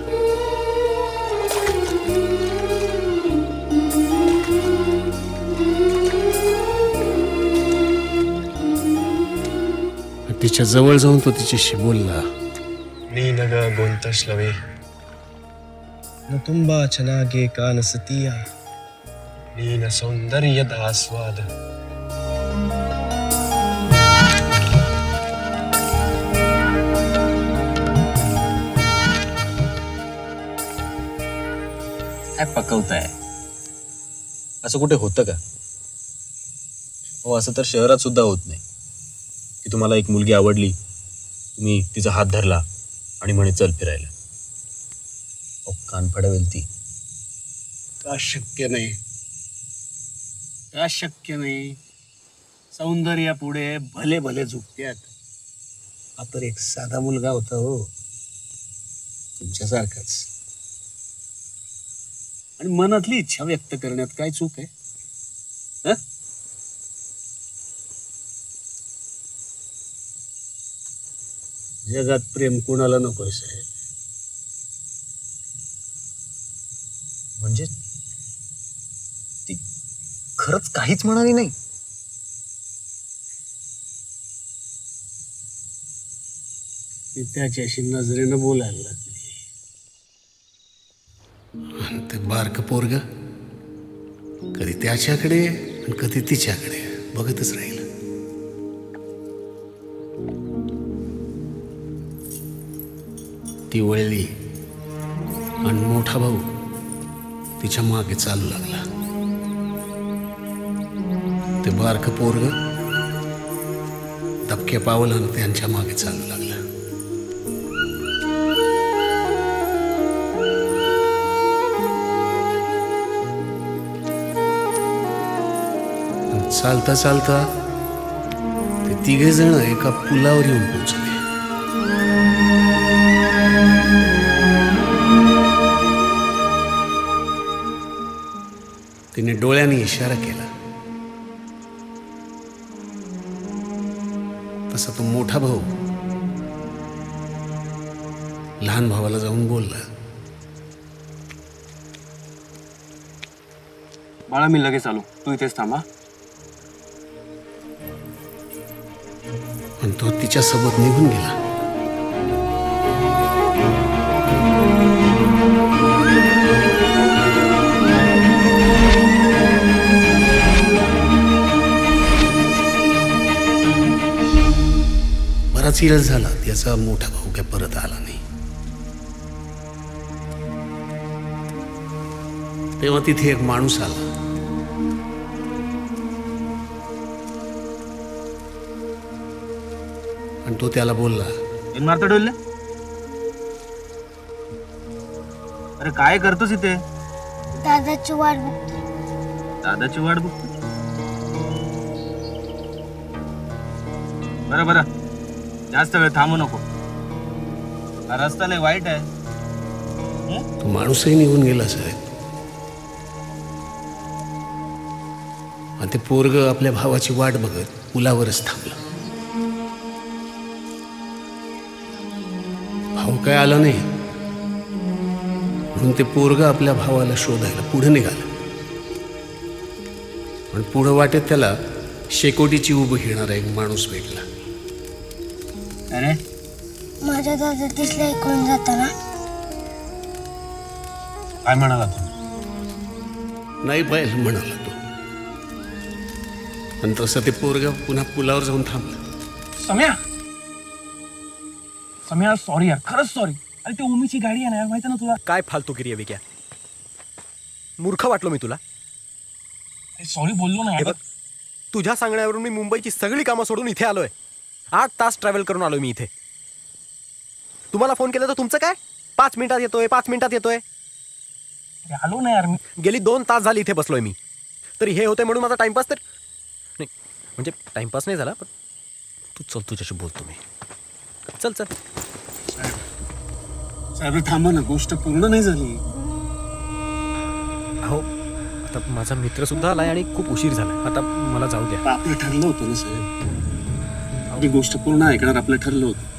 तिच्या जवळ जाऊन तो तिच्याशी बोलला. ನೀನಗ ಗೊಂತಶ್ಲವೇ ನ ತುಂಬಾ ಚೆನ್ನಾಗಿ ಕಾಣಿಸುತ್ತೀಯ, ನೀನ ಸೌಂದರ್ಯದ ಆಸ್ವಾದ. काय पकवताय? असं कुठे होतं का? हो, असं तर शहरात सुद्धा होत नाही की तुम्हाला एक मुलगी आवडली, तुम्ही तिचा हात धरला आणि म्हणे चल फिरायला. कान फडवेल ती. का शक्य नाही? का शक्य नाही? सौंदर्यापुढे भले भले झुकत्यात. हा तर एक साधा मुलगा होता हो, तुमच्यासारखाच. आणि मनातली इच्छा व्यक्त करण्यात काय चूक आहे? जगात प्रेम कोणाला नकोय साहेब. म्हणजे ती खरंच काहीच म्हणाली नाही? ती त्याच्याशी नजरेनं बोलायला लागली. आणि ते बारकं पोरग कधी त्याच्याकडे आणि कधी तिच्याकडे बघतच राहील. ती वळली आणि मोठा भाऊ तिच्या मागे चालू लागला. ते बारकं पोरग दबक्या पावलानं त्यांच्या मागे चालू लागला. चालता चालता ते तिघे जण एका पुलावर येऊन पोहोचले. तिने डोळ्याने इशारा केला. तसा तो मोठा भाऊ लहान भावाला जाऊन बोलला, बाळा मी लगेच आलो, तू इथेच थांबा. पण तो तिच्यासोबत निघून गेला. बराच वेळ झाला त्याचा मोठा भाऊ काय परत आला नाही. तेव्हा तिथे एक माणूस आला. आणि तो त्याला बोलला, मारता डोलले, अरे काय करतोस इथे? दादाची वाट बघतो. दादाची वाट बघतो? बरं बरं, जास्त वेळ थांबू नको, हा रस्ता लय वाईट आहे. तो माणूसही निघून गेला साहेब. आणि ते पोरग आपल्या भावाची वाट बघत पुलावरच थांबलं. भाऊ काय आला नाही म्हणून ते पोरग आपल्या भावाला शोधायला पुढे निघालं. पण पुढे वाटेत त्याला शेकोटीची उभं घेणारा एक माणूस भेटला. अरे माझ्या दादा दिसला इकडून जाताना. काय म्हणाला तू? नाही बैल म्हणाला तो. पण तसं ते पोरग पुन्हा पुलावर जाऊन थांबलं. सम्या, सम्या सॉरी यार, खरंच सॉरी. अरे ती उमीची गाडी आहे ना यार, माहिती ना तुला. काय फालतूगिरी आहे विक्या? मूर्ख वाटलो मी तुला? सॉरी बोललो ना यार. तुझ्या सांगण्यावरून मी मुंबईची सगळी कामं सोडून इथे आलोय. 8 तास ट्रॅव्हल करून आलोय मी इथे. तुम्हाला फोन केला तर तुमचं काय? 5 मिनिटात येतोय, 5 मिनिटात येतोय. आलो ना यार मी. गेली 2 तास झाली इथे बसलोय मी. तरी हे होते म्हणून माझा टाइमपास तर नाही, म्हणजे टाइमपास नाही झाला. पण तू चल, तुझ्याशी बोलतो मी. चल चल. साहेब थांबा ना, गोष्ट पूर्ण नाही झाली. हो, आता माझा मित्र सुद्धा आलाय आणि खूप उशीर झाला. आता मला जाऊ द्या. आपलं ठरलं होतं ना साहेब, ही गोष्ट पूर्ण ऐकणार आपलं ठरलं होतं.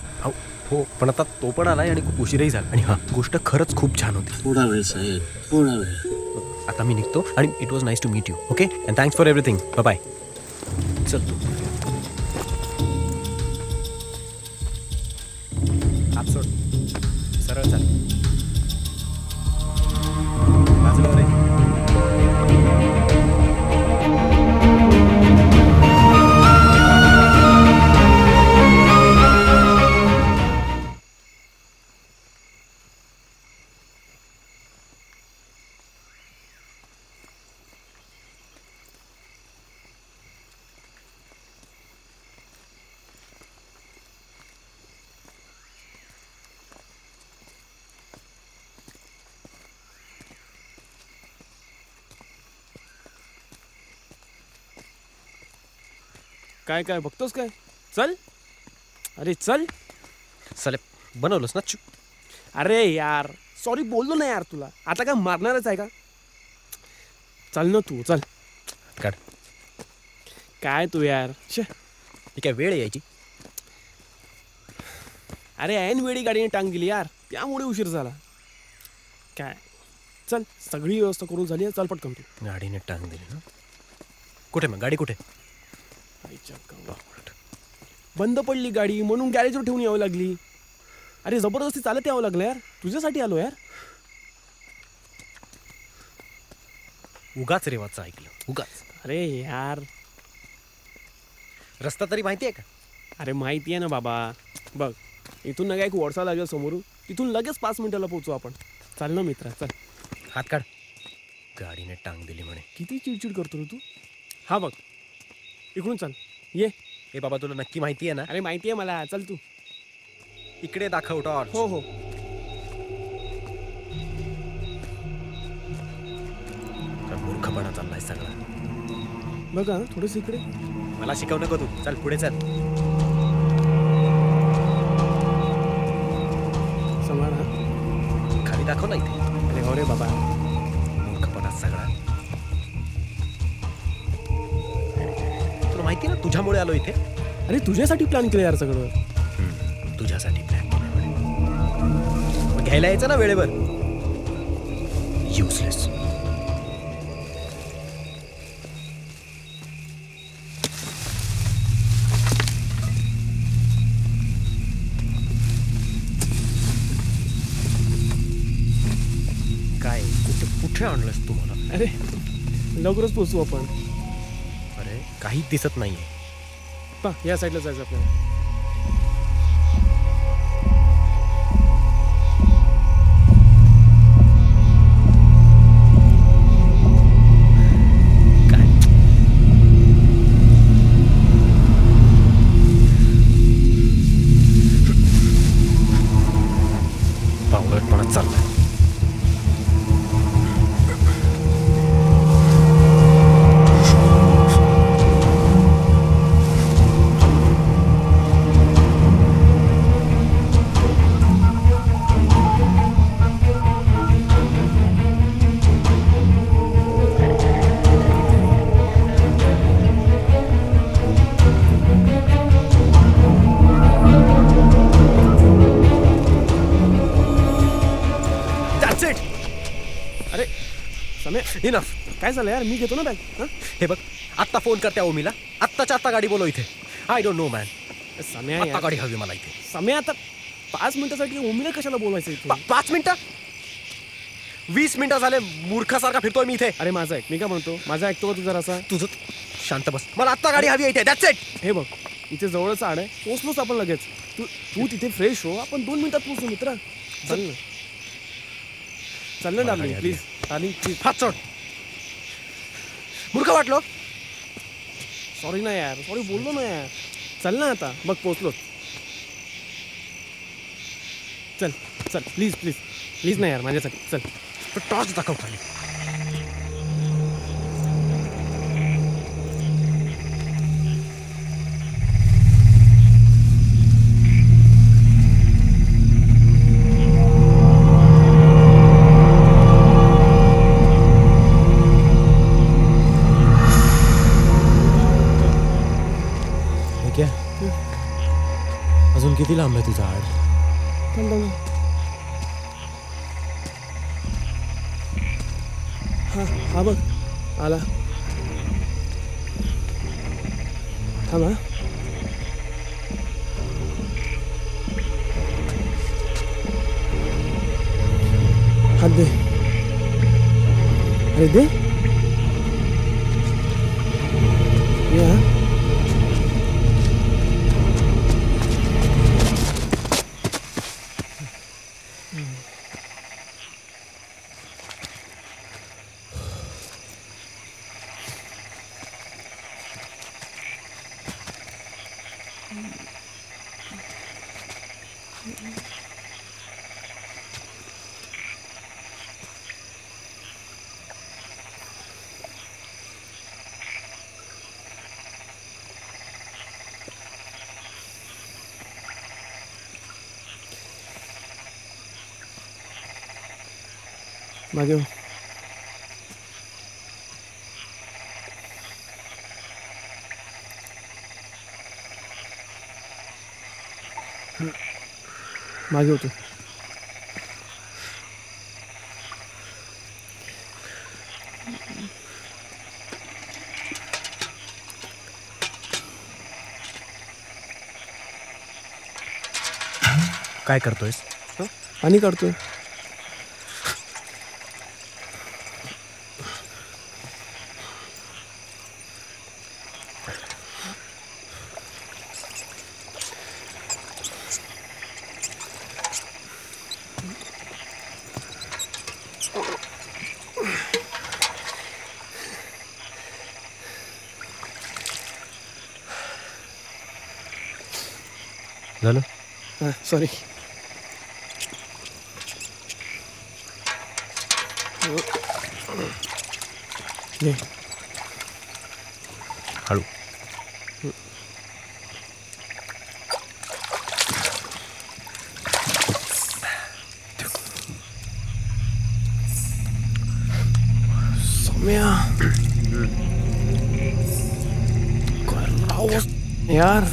हो, पण आता तो पण आलाय आणि खूप उशीरही झाला. आणि हां, गोष्ट खरंच खूप छान होती. थोडा वेळ साहेब, थोडा वेळ. आता मी निघतो आणि it was nice to meet you. Okay, and thanks for everything. Bye bye. चल तू हात सोड, सरळ चाल. वाजलं रे. काय काय बघतोस काय? चल, अरे चल. चल, बनवलंस ना? अरे यार सॉरी बोललो ना यार तुला. आता काय मारणारच आहे का? चल ना तू, चल. काढ. काय तू यार, ही काय वेळ यायची? अरे ऐन वेळी गाडीने टांग दिली यार, त्यामुळे उशीर झाला. काय चल, सगळी व्यवस्था करून झाली आहे. चल पटकन तू. गाडीने टांग दिली ना? कुठे मग गाडी कुठे? बंद पडली गाडी म्हणून गॅरेजवर ठेवून यावं लागली. अरे जबरदस्ती चालत यावं लागलं यार, तुझ्यासाठी आलो यार. उगाच रे वाचा ऐकलं, उगाच. अरे यार रस्ता तरी माहिती आहे का? अरे माहिती आहे ना बाबा. बघ इथून नका एक वळसा लागेल समोरून, तिथून लगेच 5 मिनिटाला पोहोचू आपण. चाल ना मित्रा चल. हात काढ. गाडीने टांग दिली म्हणे. किती चिडचिड करतो रे तू. हा बघ इकडून चल ये. हे बाबा तुला नक्की माहिती आहे ना? अरे माहिती आहे मला, चल तू इकडे दाखव टॉर्च. हो हो. मूर्खपणा चाललाय सगळा. बघा थोडस इकडे. मला शिकवू नको तू, चल पुढे चल. सांभाळा. खाली दाखव ना इथे. अरे हो रे बाबा, मूर्खपणा सगळा. तुला माहिती आहे ना तुझ्यामुळे आलो इथे. अरे तुझ्यासाठी प्लॅन केलं यार सगळं. तुझ्यासाठी प्लॅन केलं म्हणे. मग घ्यायला यायचं ना वेळेवर. युजलेस. काय कुठे आणलंस तू मला? अरे लवकरच पोचू आपण. अरे काहीच दिसत नाहीये. पा या साईडला जायचं आपल्याला. पावलटपणात चाललाय. इनफ. काय झालं यार, मी घेतो ना बॅग. हे बघ आत्ता फोन करते ओमीला. आत्ताच्या आत्ता गाडी बोलव इथे. I don't know man. Samya आत्ता गाडी हवी मला इथे. सम्या आता 5 मिनिटासाठी ओमीला कशाला बोलवायचं इथे? 5 मिनिटं? 20 मिनिटं झाले मूर्खासारखा फिरतोय मी इथे. अरे माझा ऐक, मी काय म्हणतो, माझा ऐकतो का तू जरासा? तुझं शांत बस. मला आत्ता गाडी हवी आहे इथे. That's it. हे बघ इथे जवळच आड आहे, पोचलोच आपण लगेच. तू तिथे फ्रेश हो, आपण 2 मिनिटात पोचू मित्रा. चल ना चल ना डार्लिंग प्लीज. Darling please. हात सोड. मूर्ख वाटलो. सॉरी ना यार, सॉरी बोललो ना यार. चल ना आता, बघ पोचलो. चल चल प्लीज प्लीज प्लीज ना यार माझ्यासाठी. चल टॉर्च दाखव खाली. अजून किती लांब आहे तुझा आड? हा बघ आला. थांबा. हात दे. अरे दे. या मागे हो. मागे होतो. काय करतोयस? आणि करतोय. झालं? सॉरी. हळू. सौम्या यार.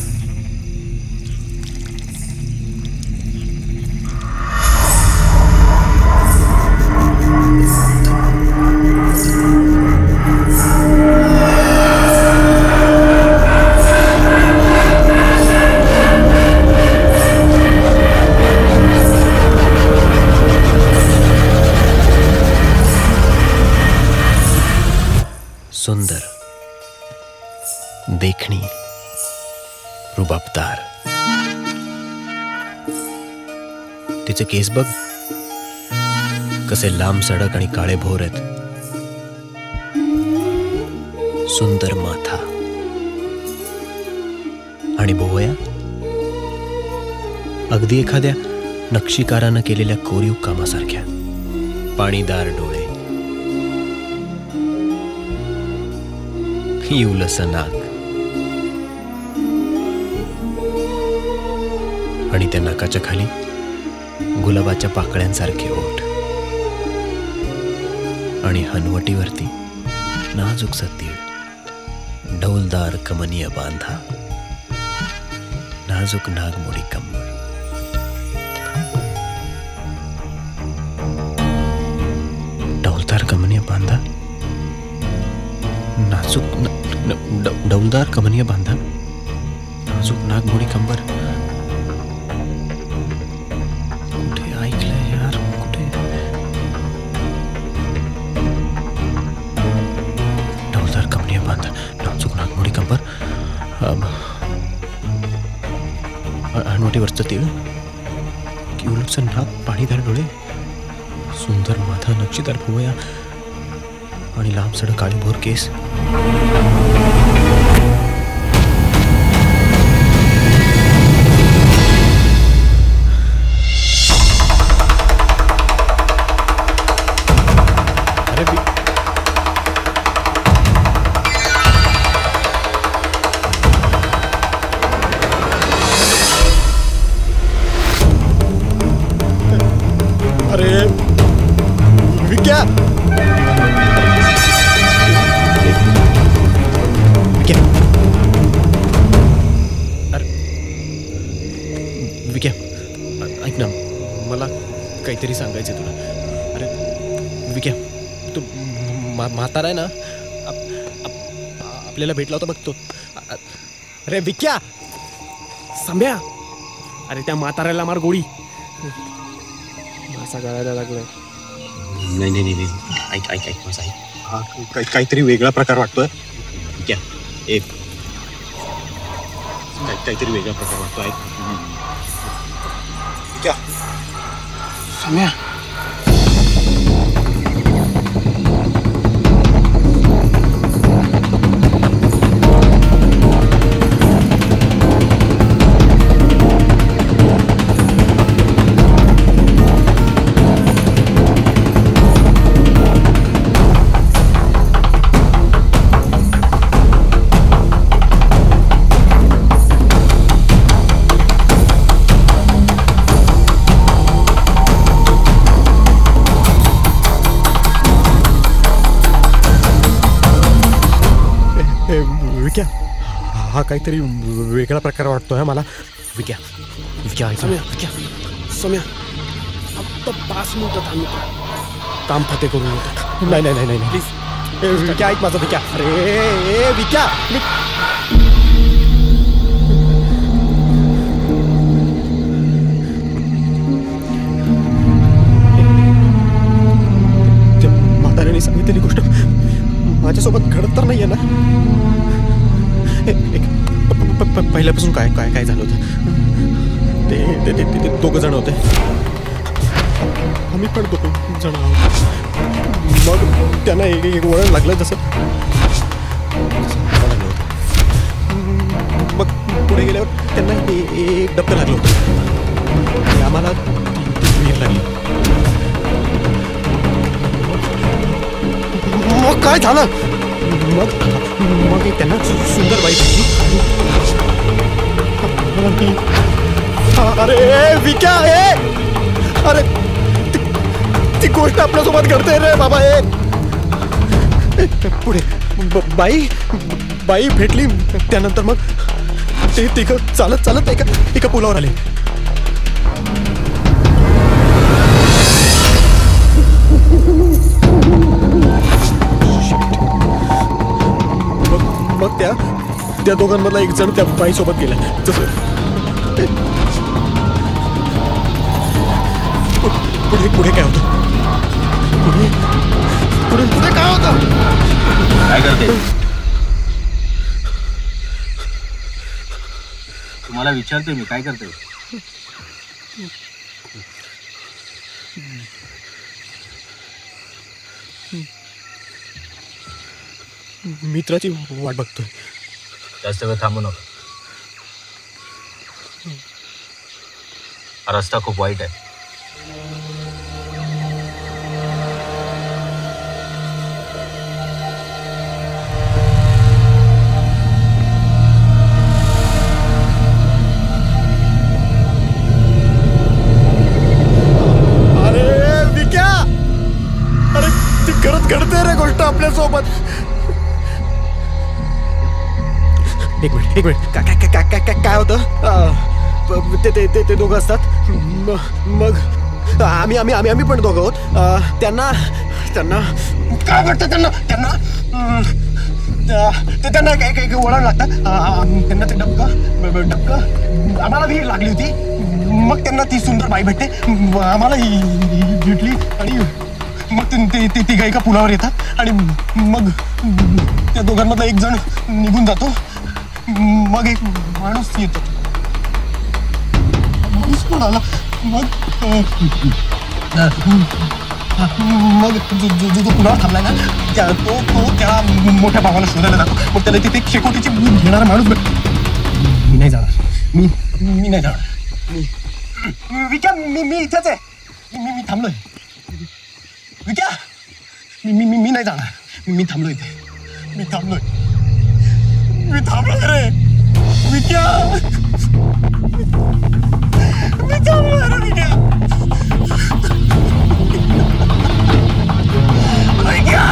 सुंदर, देखणी, रुबाबदार. तिचे केस बघ कसे लांब सडक आणि काळे भोर आहेत. सुंदर माथा आणि भुवया अगदी एखाद्या नक्षीकारानं केलेल्या कोरीव कामासारख्या. पाणीदार डोळे, इवलसं नाक आणि त्या नाकाच्या खाली गुलाबाच्या पाकळ्यांसारखे ओठ आणि हनवटीवरती नाजूक तीळ. डौलदार कमनीय बांधा, नाजूक नागमोडी कंबर. डौलदार कमनीय बांधा, नाजूक डौलदार कमनीय बांधा, नाजूक नागमोडी कंबर. कुठे ऐकलंय यार? कुठे? डौलदार कमनीय बांधा, नाजूक नागमोडी कंबर, हनवटीवरचं तीळ, किवलूपचं नाक, पाणीदार डोळे, सुंदर माथा, नक्षीदार भुवया आणि लांब सडक काळी भोर केस. अरे विक्या, विक्या, ऐक ना, मला काहीतरी सांगायचं तुला. अरे विक्या, तू म्हातारा आहे ना, आपल्याला भेटला होता बघतो. अरे विक्या, सम्या, अरे त्या म्हाताऱ्याला मार गोळी. मासा गळायला लागलाय. नाही नाही नाही, ऐक ऐक ऐक माझा ऐक. हा काहीतरी वेगळा प्रकार वाटतोय. क्या एक काहीतरी वेगळा प्रकार वाटतोय. क्या सम्या, विक्या, हा काहीतरी वेगळा प्रकार वाटतोय मला. विक्या विक्या ऐक. विक्या, सम्या, फक्त 5 मिनिटं थांबतो, काम फाते करून येतो. नाही नाही नाही नाही प्लीज विक्या, ऐक माझं. विक्या, अरे विक्या, सांगितलेली गोष्ट माझ्यासोबत घडत तर नाहीये ना? पहिल्यापासून काय काय काय झालं होतं? ते दोघं जण होते, आम्ही पण दोघं जण आहोत. मग त्यांना एक वळण लागलं जसं मग पुढे गेल्यावर त्यांना एक डबकं लागलं होतं. आम्हाला विहीर लागली. मग काय झालं? मग त्यांना सुंदरबाई भेटली. अरे विक्या, अरे ती गोष्ट आपल्यासोबत घडते रे बाबा. पुढे बाई भेटली. त्यानंतर मग ते तिघं चालत चालत एका पुलावर आले. मग त्या दोघांमधला एक जण त्या बाईसोबत गेला. पुढे काय होतं? पुढे काय होतं? काय करते? तुम्हाला विचारतोय मी, काय करते? मित्राची वाट बघतोय. जास्त वेळ थांबू नका. हा रस्ता खूप वाईट आहे. अरे विक्या, अरे ती खरंच घडते रे गोष्ट आपल्यासोबत. एक मिनिट काय होतं? ते दोघं असतात. मग आम्ही पण दोघं आहोत. त्यांना काय वाटतं? त्यांना काही वळण लागतं. त्यांना ते डबकं आम्हाला विहीर लागली होती. मग त्यांना ती सुंदर बाई भेटते. आम्हाला भेटली आणि मग ते तिघं एका पुलावर येतात आणि मग त्या दोघांमधला एक जण निघून जातो. मग एक माणूस येतो. माणूस पण आला. मग जो पुलावर थांबलाय ना, तो त्या मोठ्या भावाला शोधायला जातो. मग त्याला तिथे शेकोटीची घेणारा माणूस मी नाही जाणार. मी नाही जाणार. विक्या, मी इथेच आहे. मी थांबलोय. विक्या, मी नाही जाणार. मी थांबलोय इथे. मी थांबलोय रे विक्या. मी थांबलोय रे विक्या. विक्या,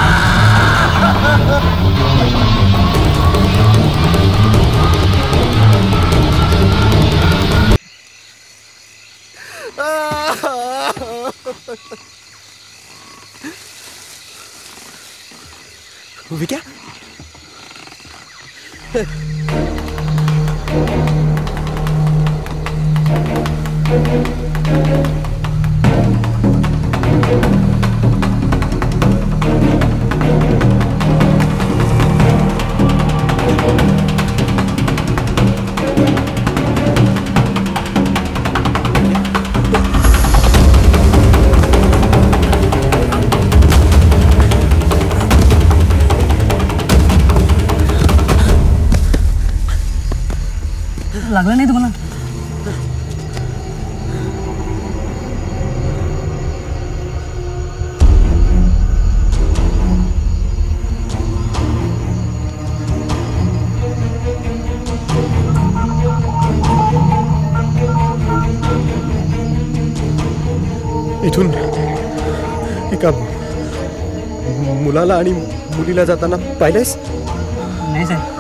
लागलं नाही तुम्हाला? इथून एका मुलाला आणि मुलीला जाताना पाहिलंयस? नाही साहेब.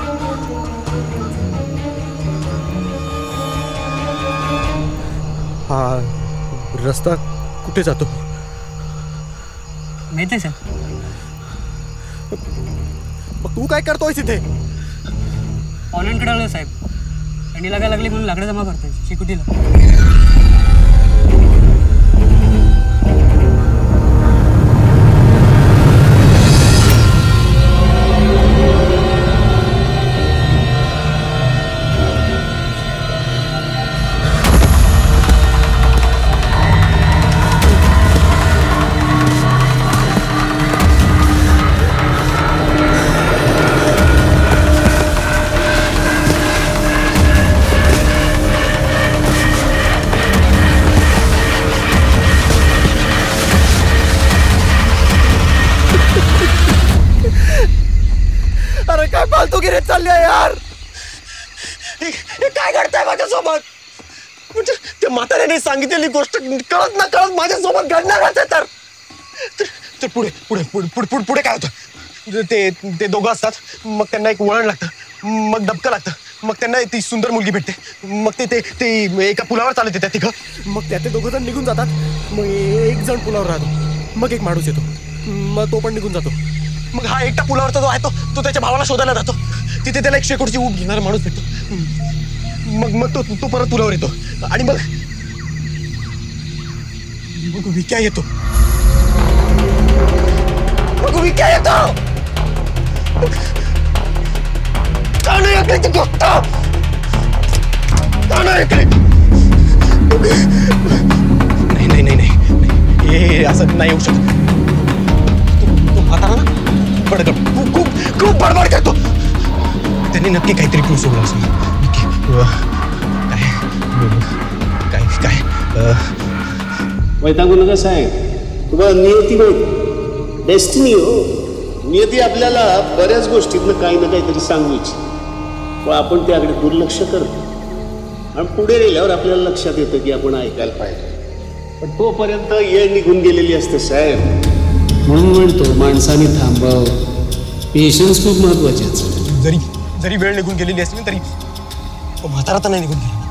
हा रस्ता कुठे जातो? माहित आहे साहेब. मग तू काय करतोय तिथे? ऑनलाईनकडे आलो साहेब. थंडी लागायला लागली म्हणून लाकडं जमा करतोय शेकोटीला. चालली आहे यार? हे काय घडतंय माझ्यासोबत? म्हणजे त्या म्हाताऱ्याने सांगितलेली गोष्ट कळत ना कळत माझ्यासोबत घडणारच आहे. तर पुढे पुढे पुढे पुढे काय होतं? ते दोघं असतात, मग त्यांना एक वळण लागतं, मग डबकं लागतं, मग त्यांना ती सुंदर मुलगी भेटते, मग ते एका पुलावर चालत येतात तिघं, मग त्या ते दोघं जण निघून जातात, मग एक जण पुलावर राहतो, मग एक माणूस येतो, मग तो पण निघून जातो, मग हा एकटा पुलावरचा जो आहे तो त्याच्या भावाला शोधायला जातो, तिथे त्याला एक शेकोटीची ऊब घेणारा माणूस भेटतो, मग तो परत पुलावर येतो आणि मग विक्या येतो. मग विक्या येतो. का नाही ऐकली ती गोष्ट? का नाही ऐकली? नाही हे असं नाही येऊ शकत. तो म्हातारा ना बडबड खूप बडबड करतो. त्यांनी नक्की काहीतरी क्लू सोडला असं. काय वैतागू नका साहेब, तुम्हाला नियती माहिती, डेस्टिनी हो. नियती आपल्याला बऱ्याच गोष्टीतनं काही ना काहीतरी सांगू इच्छिते, पण आपण त्याकडे दुर्लक्ष करतो आणि पुढे गेल्यावर आपल्याला लक्षात येतं की आपण ऐकायला पाहिजे, पण तोपर्यंत येळ निघून गेलेली असते साहेब. म्हणून म्हणतो माणसाने थांबावं. पेशन्स खूप महत्वाचे आहेत. जरी वेळ निघून गेलेली असली तरी तो म्हातारा तर नाही निघून गेला.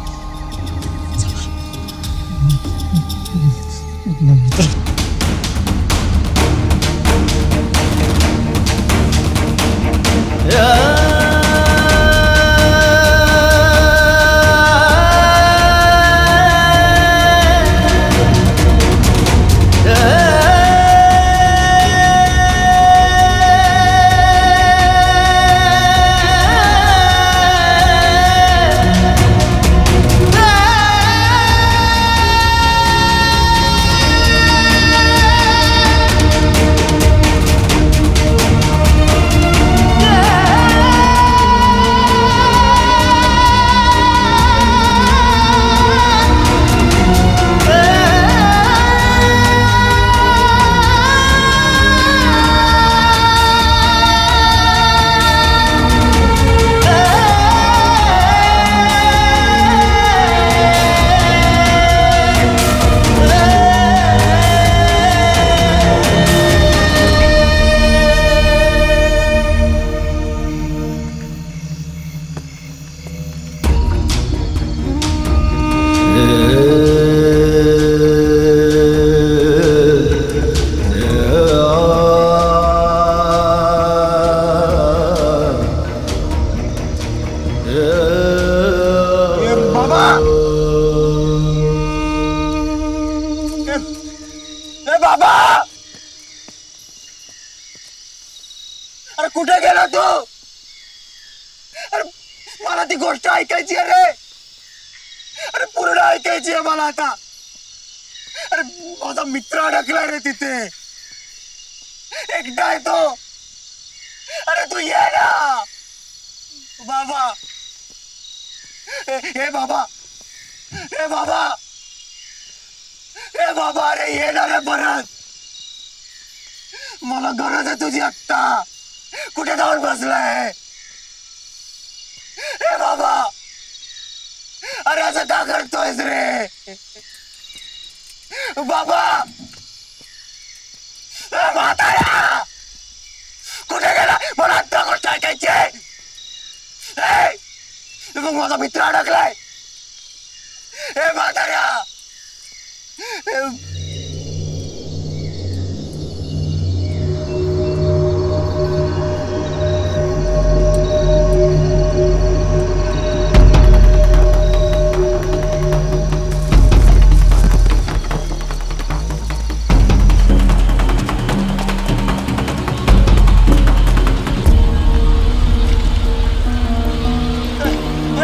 अरे कुठे गेला तू? अरे मला ती गोष्ट ऐकायची आहे रे. अरे पूर्ण ऐकायची आहे मला आता. अरे माझा मित्र अडकलाय रे तिथे, एकटा आहे तो. अरे तू ये ना बाबा. हे बाबा, हे बाबा, हे बाबा, अरे ये ना रे परत. मला गरज आहे तुझी आत्ता. कुठे जाऊन बसलाय? हे बाबा, अरे असं का करतोयस रे बाबा? म्हातारा कुठे गेला? मला आत्ता गोष्ट ऐकायची आहे. मग माझा मित्र अडकलाय. हे म्हातारा,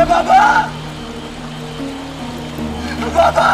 बाबा, बाबा,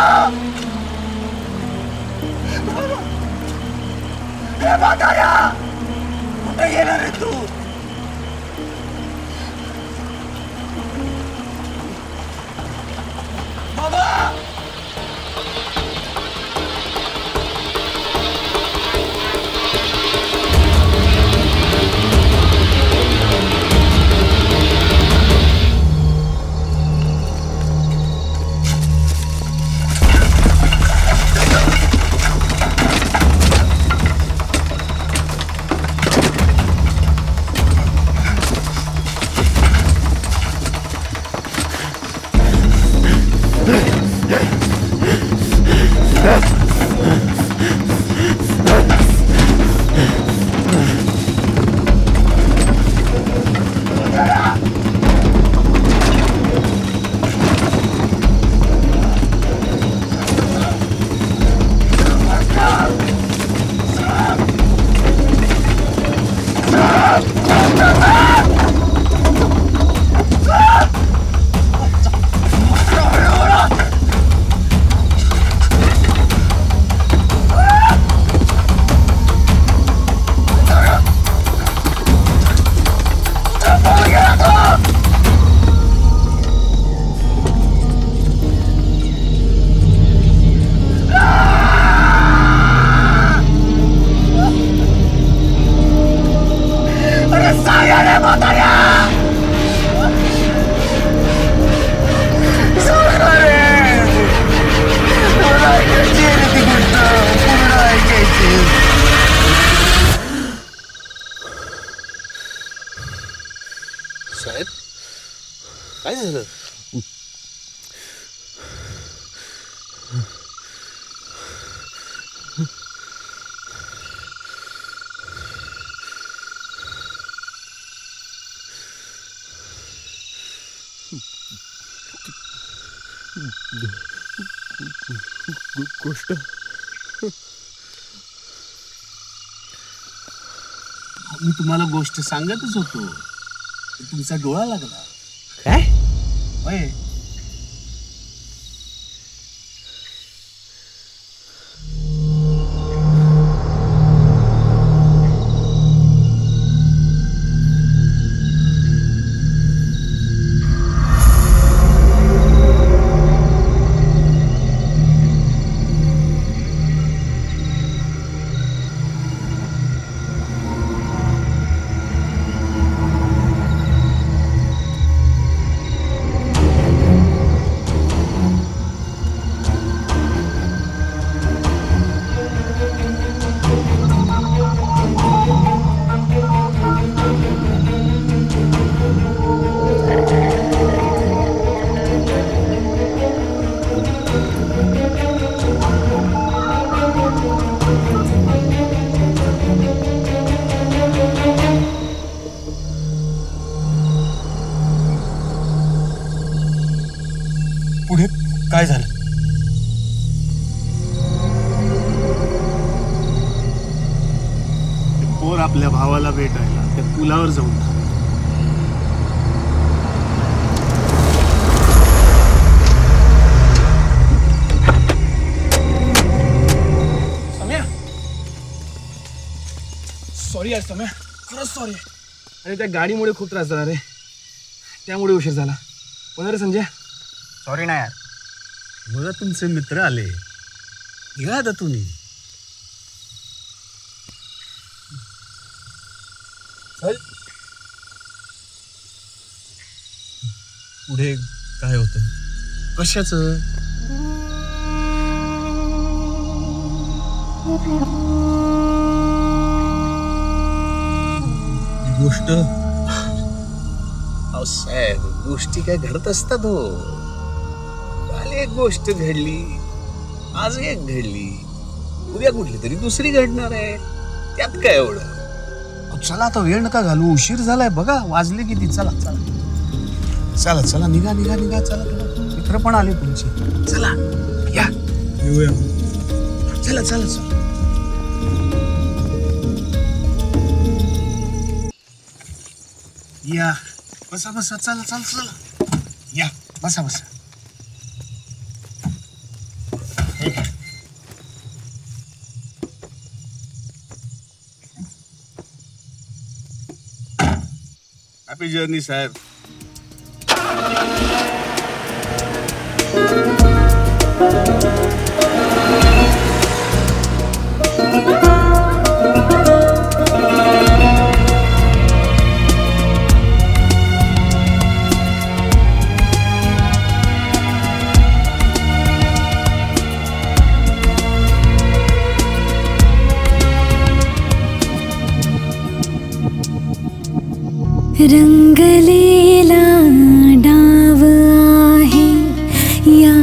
साहेब काय झालं? गोष्ट मी तुम्हाला गोष्ट सांगतच होतो, तुमचा डोळा लागला. काय होय? पुढे काय झालं? ते पोर आपल्या भावाला भेटायला त्या पुलावर जाऊन सॉरी यार सम्या, खरंच सॉरी. आणि त्या गाडीमुळे खूप त्रास झाला रे, त्यामुळे उशीर झाला. पण रे संजय, सॉरी ना यार. बघा तुमचे मित्र आले, निघा आता तुम्ही. चल. पुढे काय होतं? कशाचं? गोष्ट अहो साहेब, गोष्टी काय घडत असतात हो. काल एक गोष्ट घडली, आज एक घडली, उद्या कुठली तरी दुसरी घडणार आहे. त्यात काय एवढं? अहो, चला आता, वेळ नका घालू, उशीर झालाय. बघा वाजले किती. चला चला चला चला, निघा निघा निघा. चला चला, मित्र पण आले तुमचे. चला या, येऊया. चला चला चला. या, बसा बसा. चला चला चला, या बसा बसा. हॅपी जर्नी साहेब. रंगलेला डाव आहे या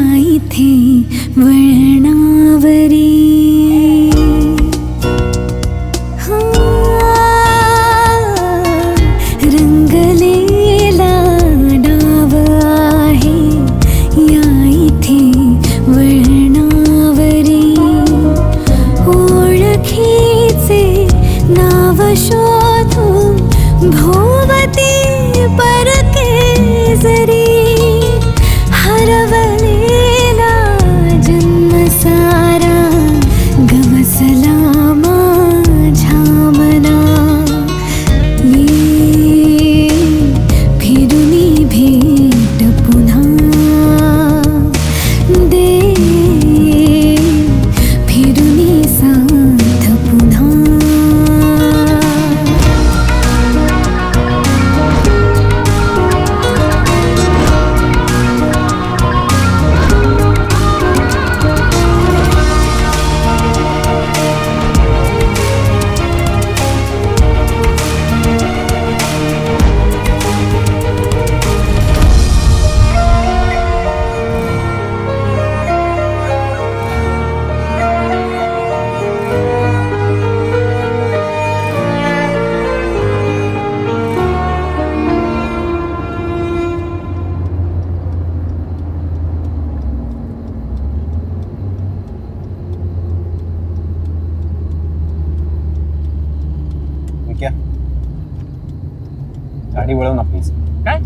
वळव ना प्लीज. काय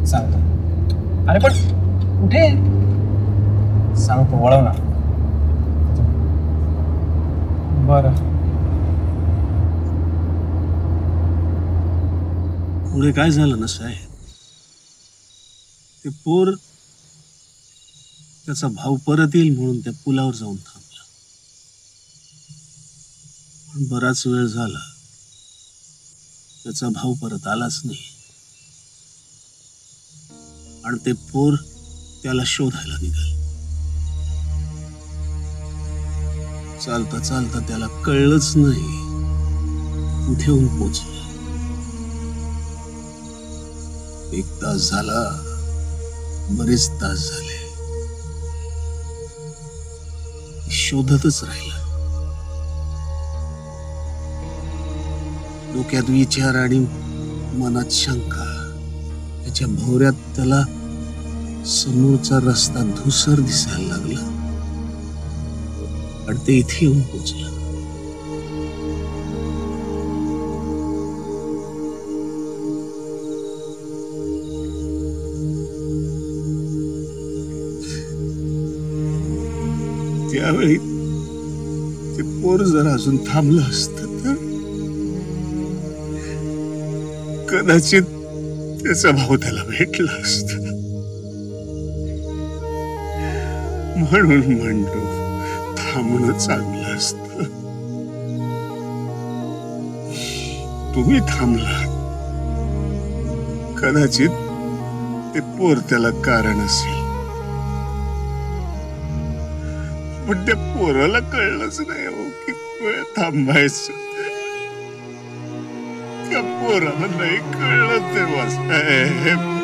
सांगतो. अरे पण कुठे सांगतो, वळव ना. बरं. पुढे काय झालं ना साहेब, ते पोर त्याचा भाऊ परत येईल म्हणून त्या पुलावर जाऊन थांबला. पण बराच वेळ झाला, त्याचा भाऊ परत आलाच नाही. आणि ते पोर त्याला शोधायला निघाल. चालता चालता त्याला कळलंच नाही कुठे येऊन पोचलं. 1 तास झाला, बरेच तास झाले, शोधतच राहिला. डोक्यात विचार आणि मनात शंका. त्याच्या भोवऱ्यात त्याला समोरचा रस्ता धुसर दिसायला लागला आणि ते इथे येऊन पोचलं. त्यावेळी ते पोर जर अजून थांबलं असतं तर कदाचित त्याचा भाऊ त्याला भेटला असता. म्हणून म्हणतो थांबणं चांगलं असतं. तुम्ही थांबला, कदाचित ते पोर त्याला कारण असेल. पण त्या पोराला कळलंच नाही हो किती वेळ थांबायचं. त्या पोराला नाही कळलं तेव्हा साहेब.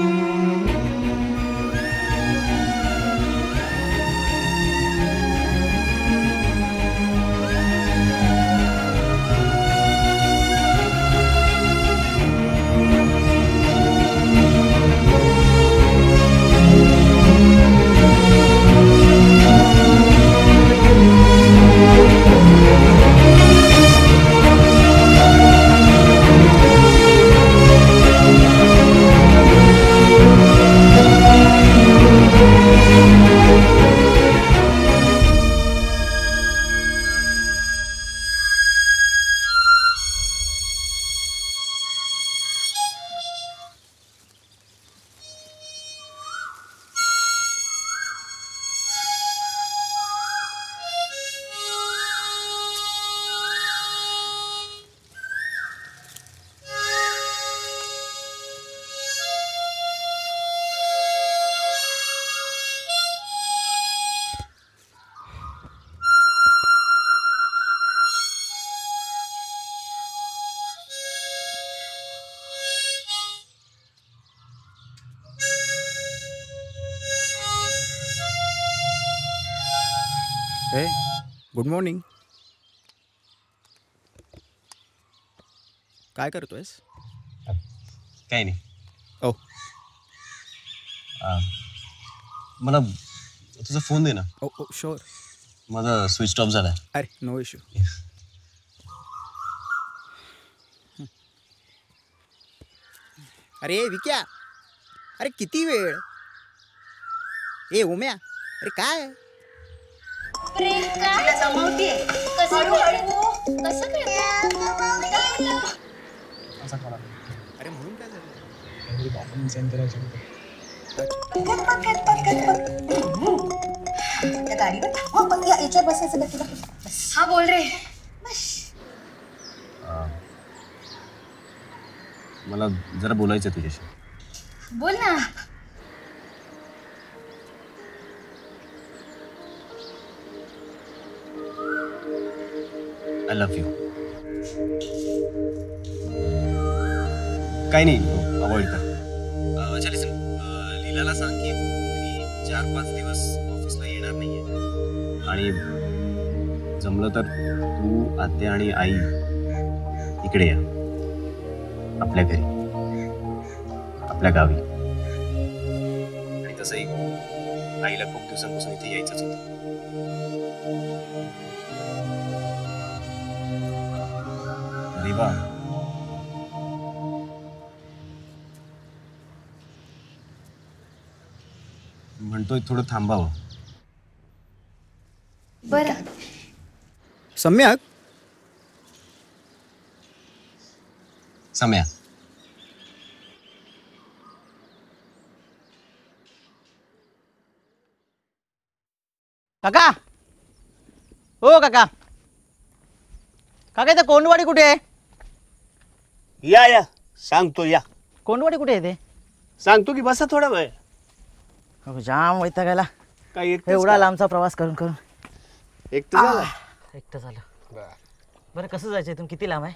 हे गुड मॉर्निंग. काय करतोयस? काही नाही. ओ मला तुझा फोन दे ना. ओ ओ शुअर. माझा स्विच ऑफ झालाय. अरे नो इश्यू. अरे विक्या, अरे किती वेळ. ए उम्या, अरे काय अरे म्हणून काय याच्यावर बसायचं का तुला? हा बोल रे. मला जरा बोलायचं तुझ्याशी. बोल ना. I love you. काही नाही, अवॉइड कर. अच्छा लिसन, लीलाला सांग की मी 4-5 दिवस ऑफिसला येणार नाहीये आणि जमलं तर तू, आत्या आणि आई इकडे या, आपल्या घरी, आपल्या गावी. आणि तसंही आईला खूप दिवसांपासून इथे यायचंच होतं. देवा, म्हणतोय थोडं थांबावं. बरं. सम्यक, सम्या, काका, हो काका, काका इथं कोंडवाडी कुठे आहे? या सांगतो या. कोंडवाडी कुठे आहे ते? सांगतो की बसा थोडा वेळ. हो, जाम वैतागायला. काय एवढा लांबचा प्रवास करून करून एकटं झालं? एकटं झालं. बरं कसं जायचं इथून? किती लांब आहे?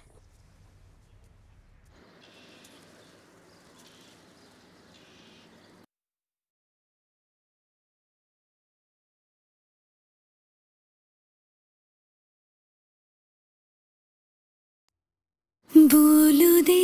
बोलू दे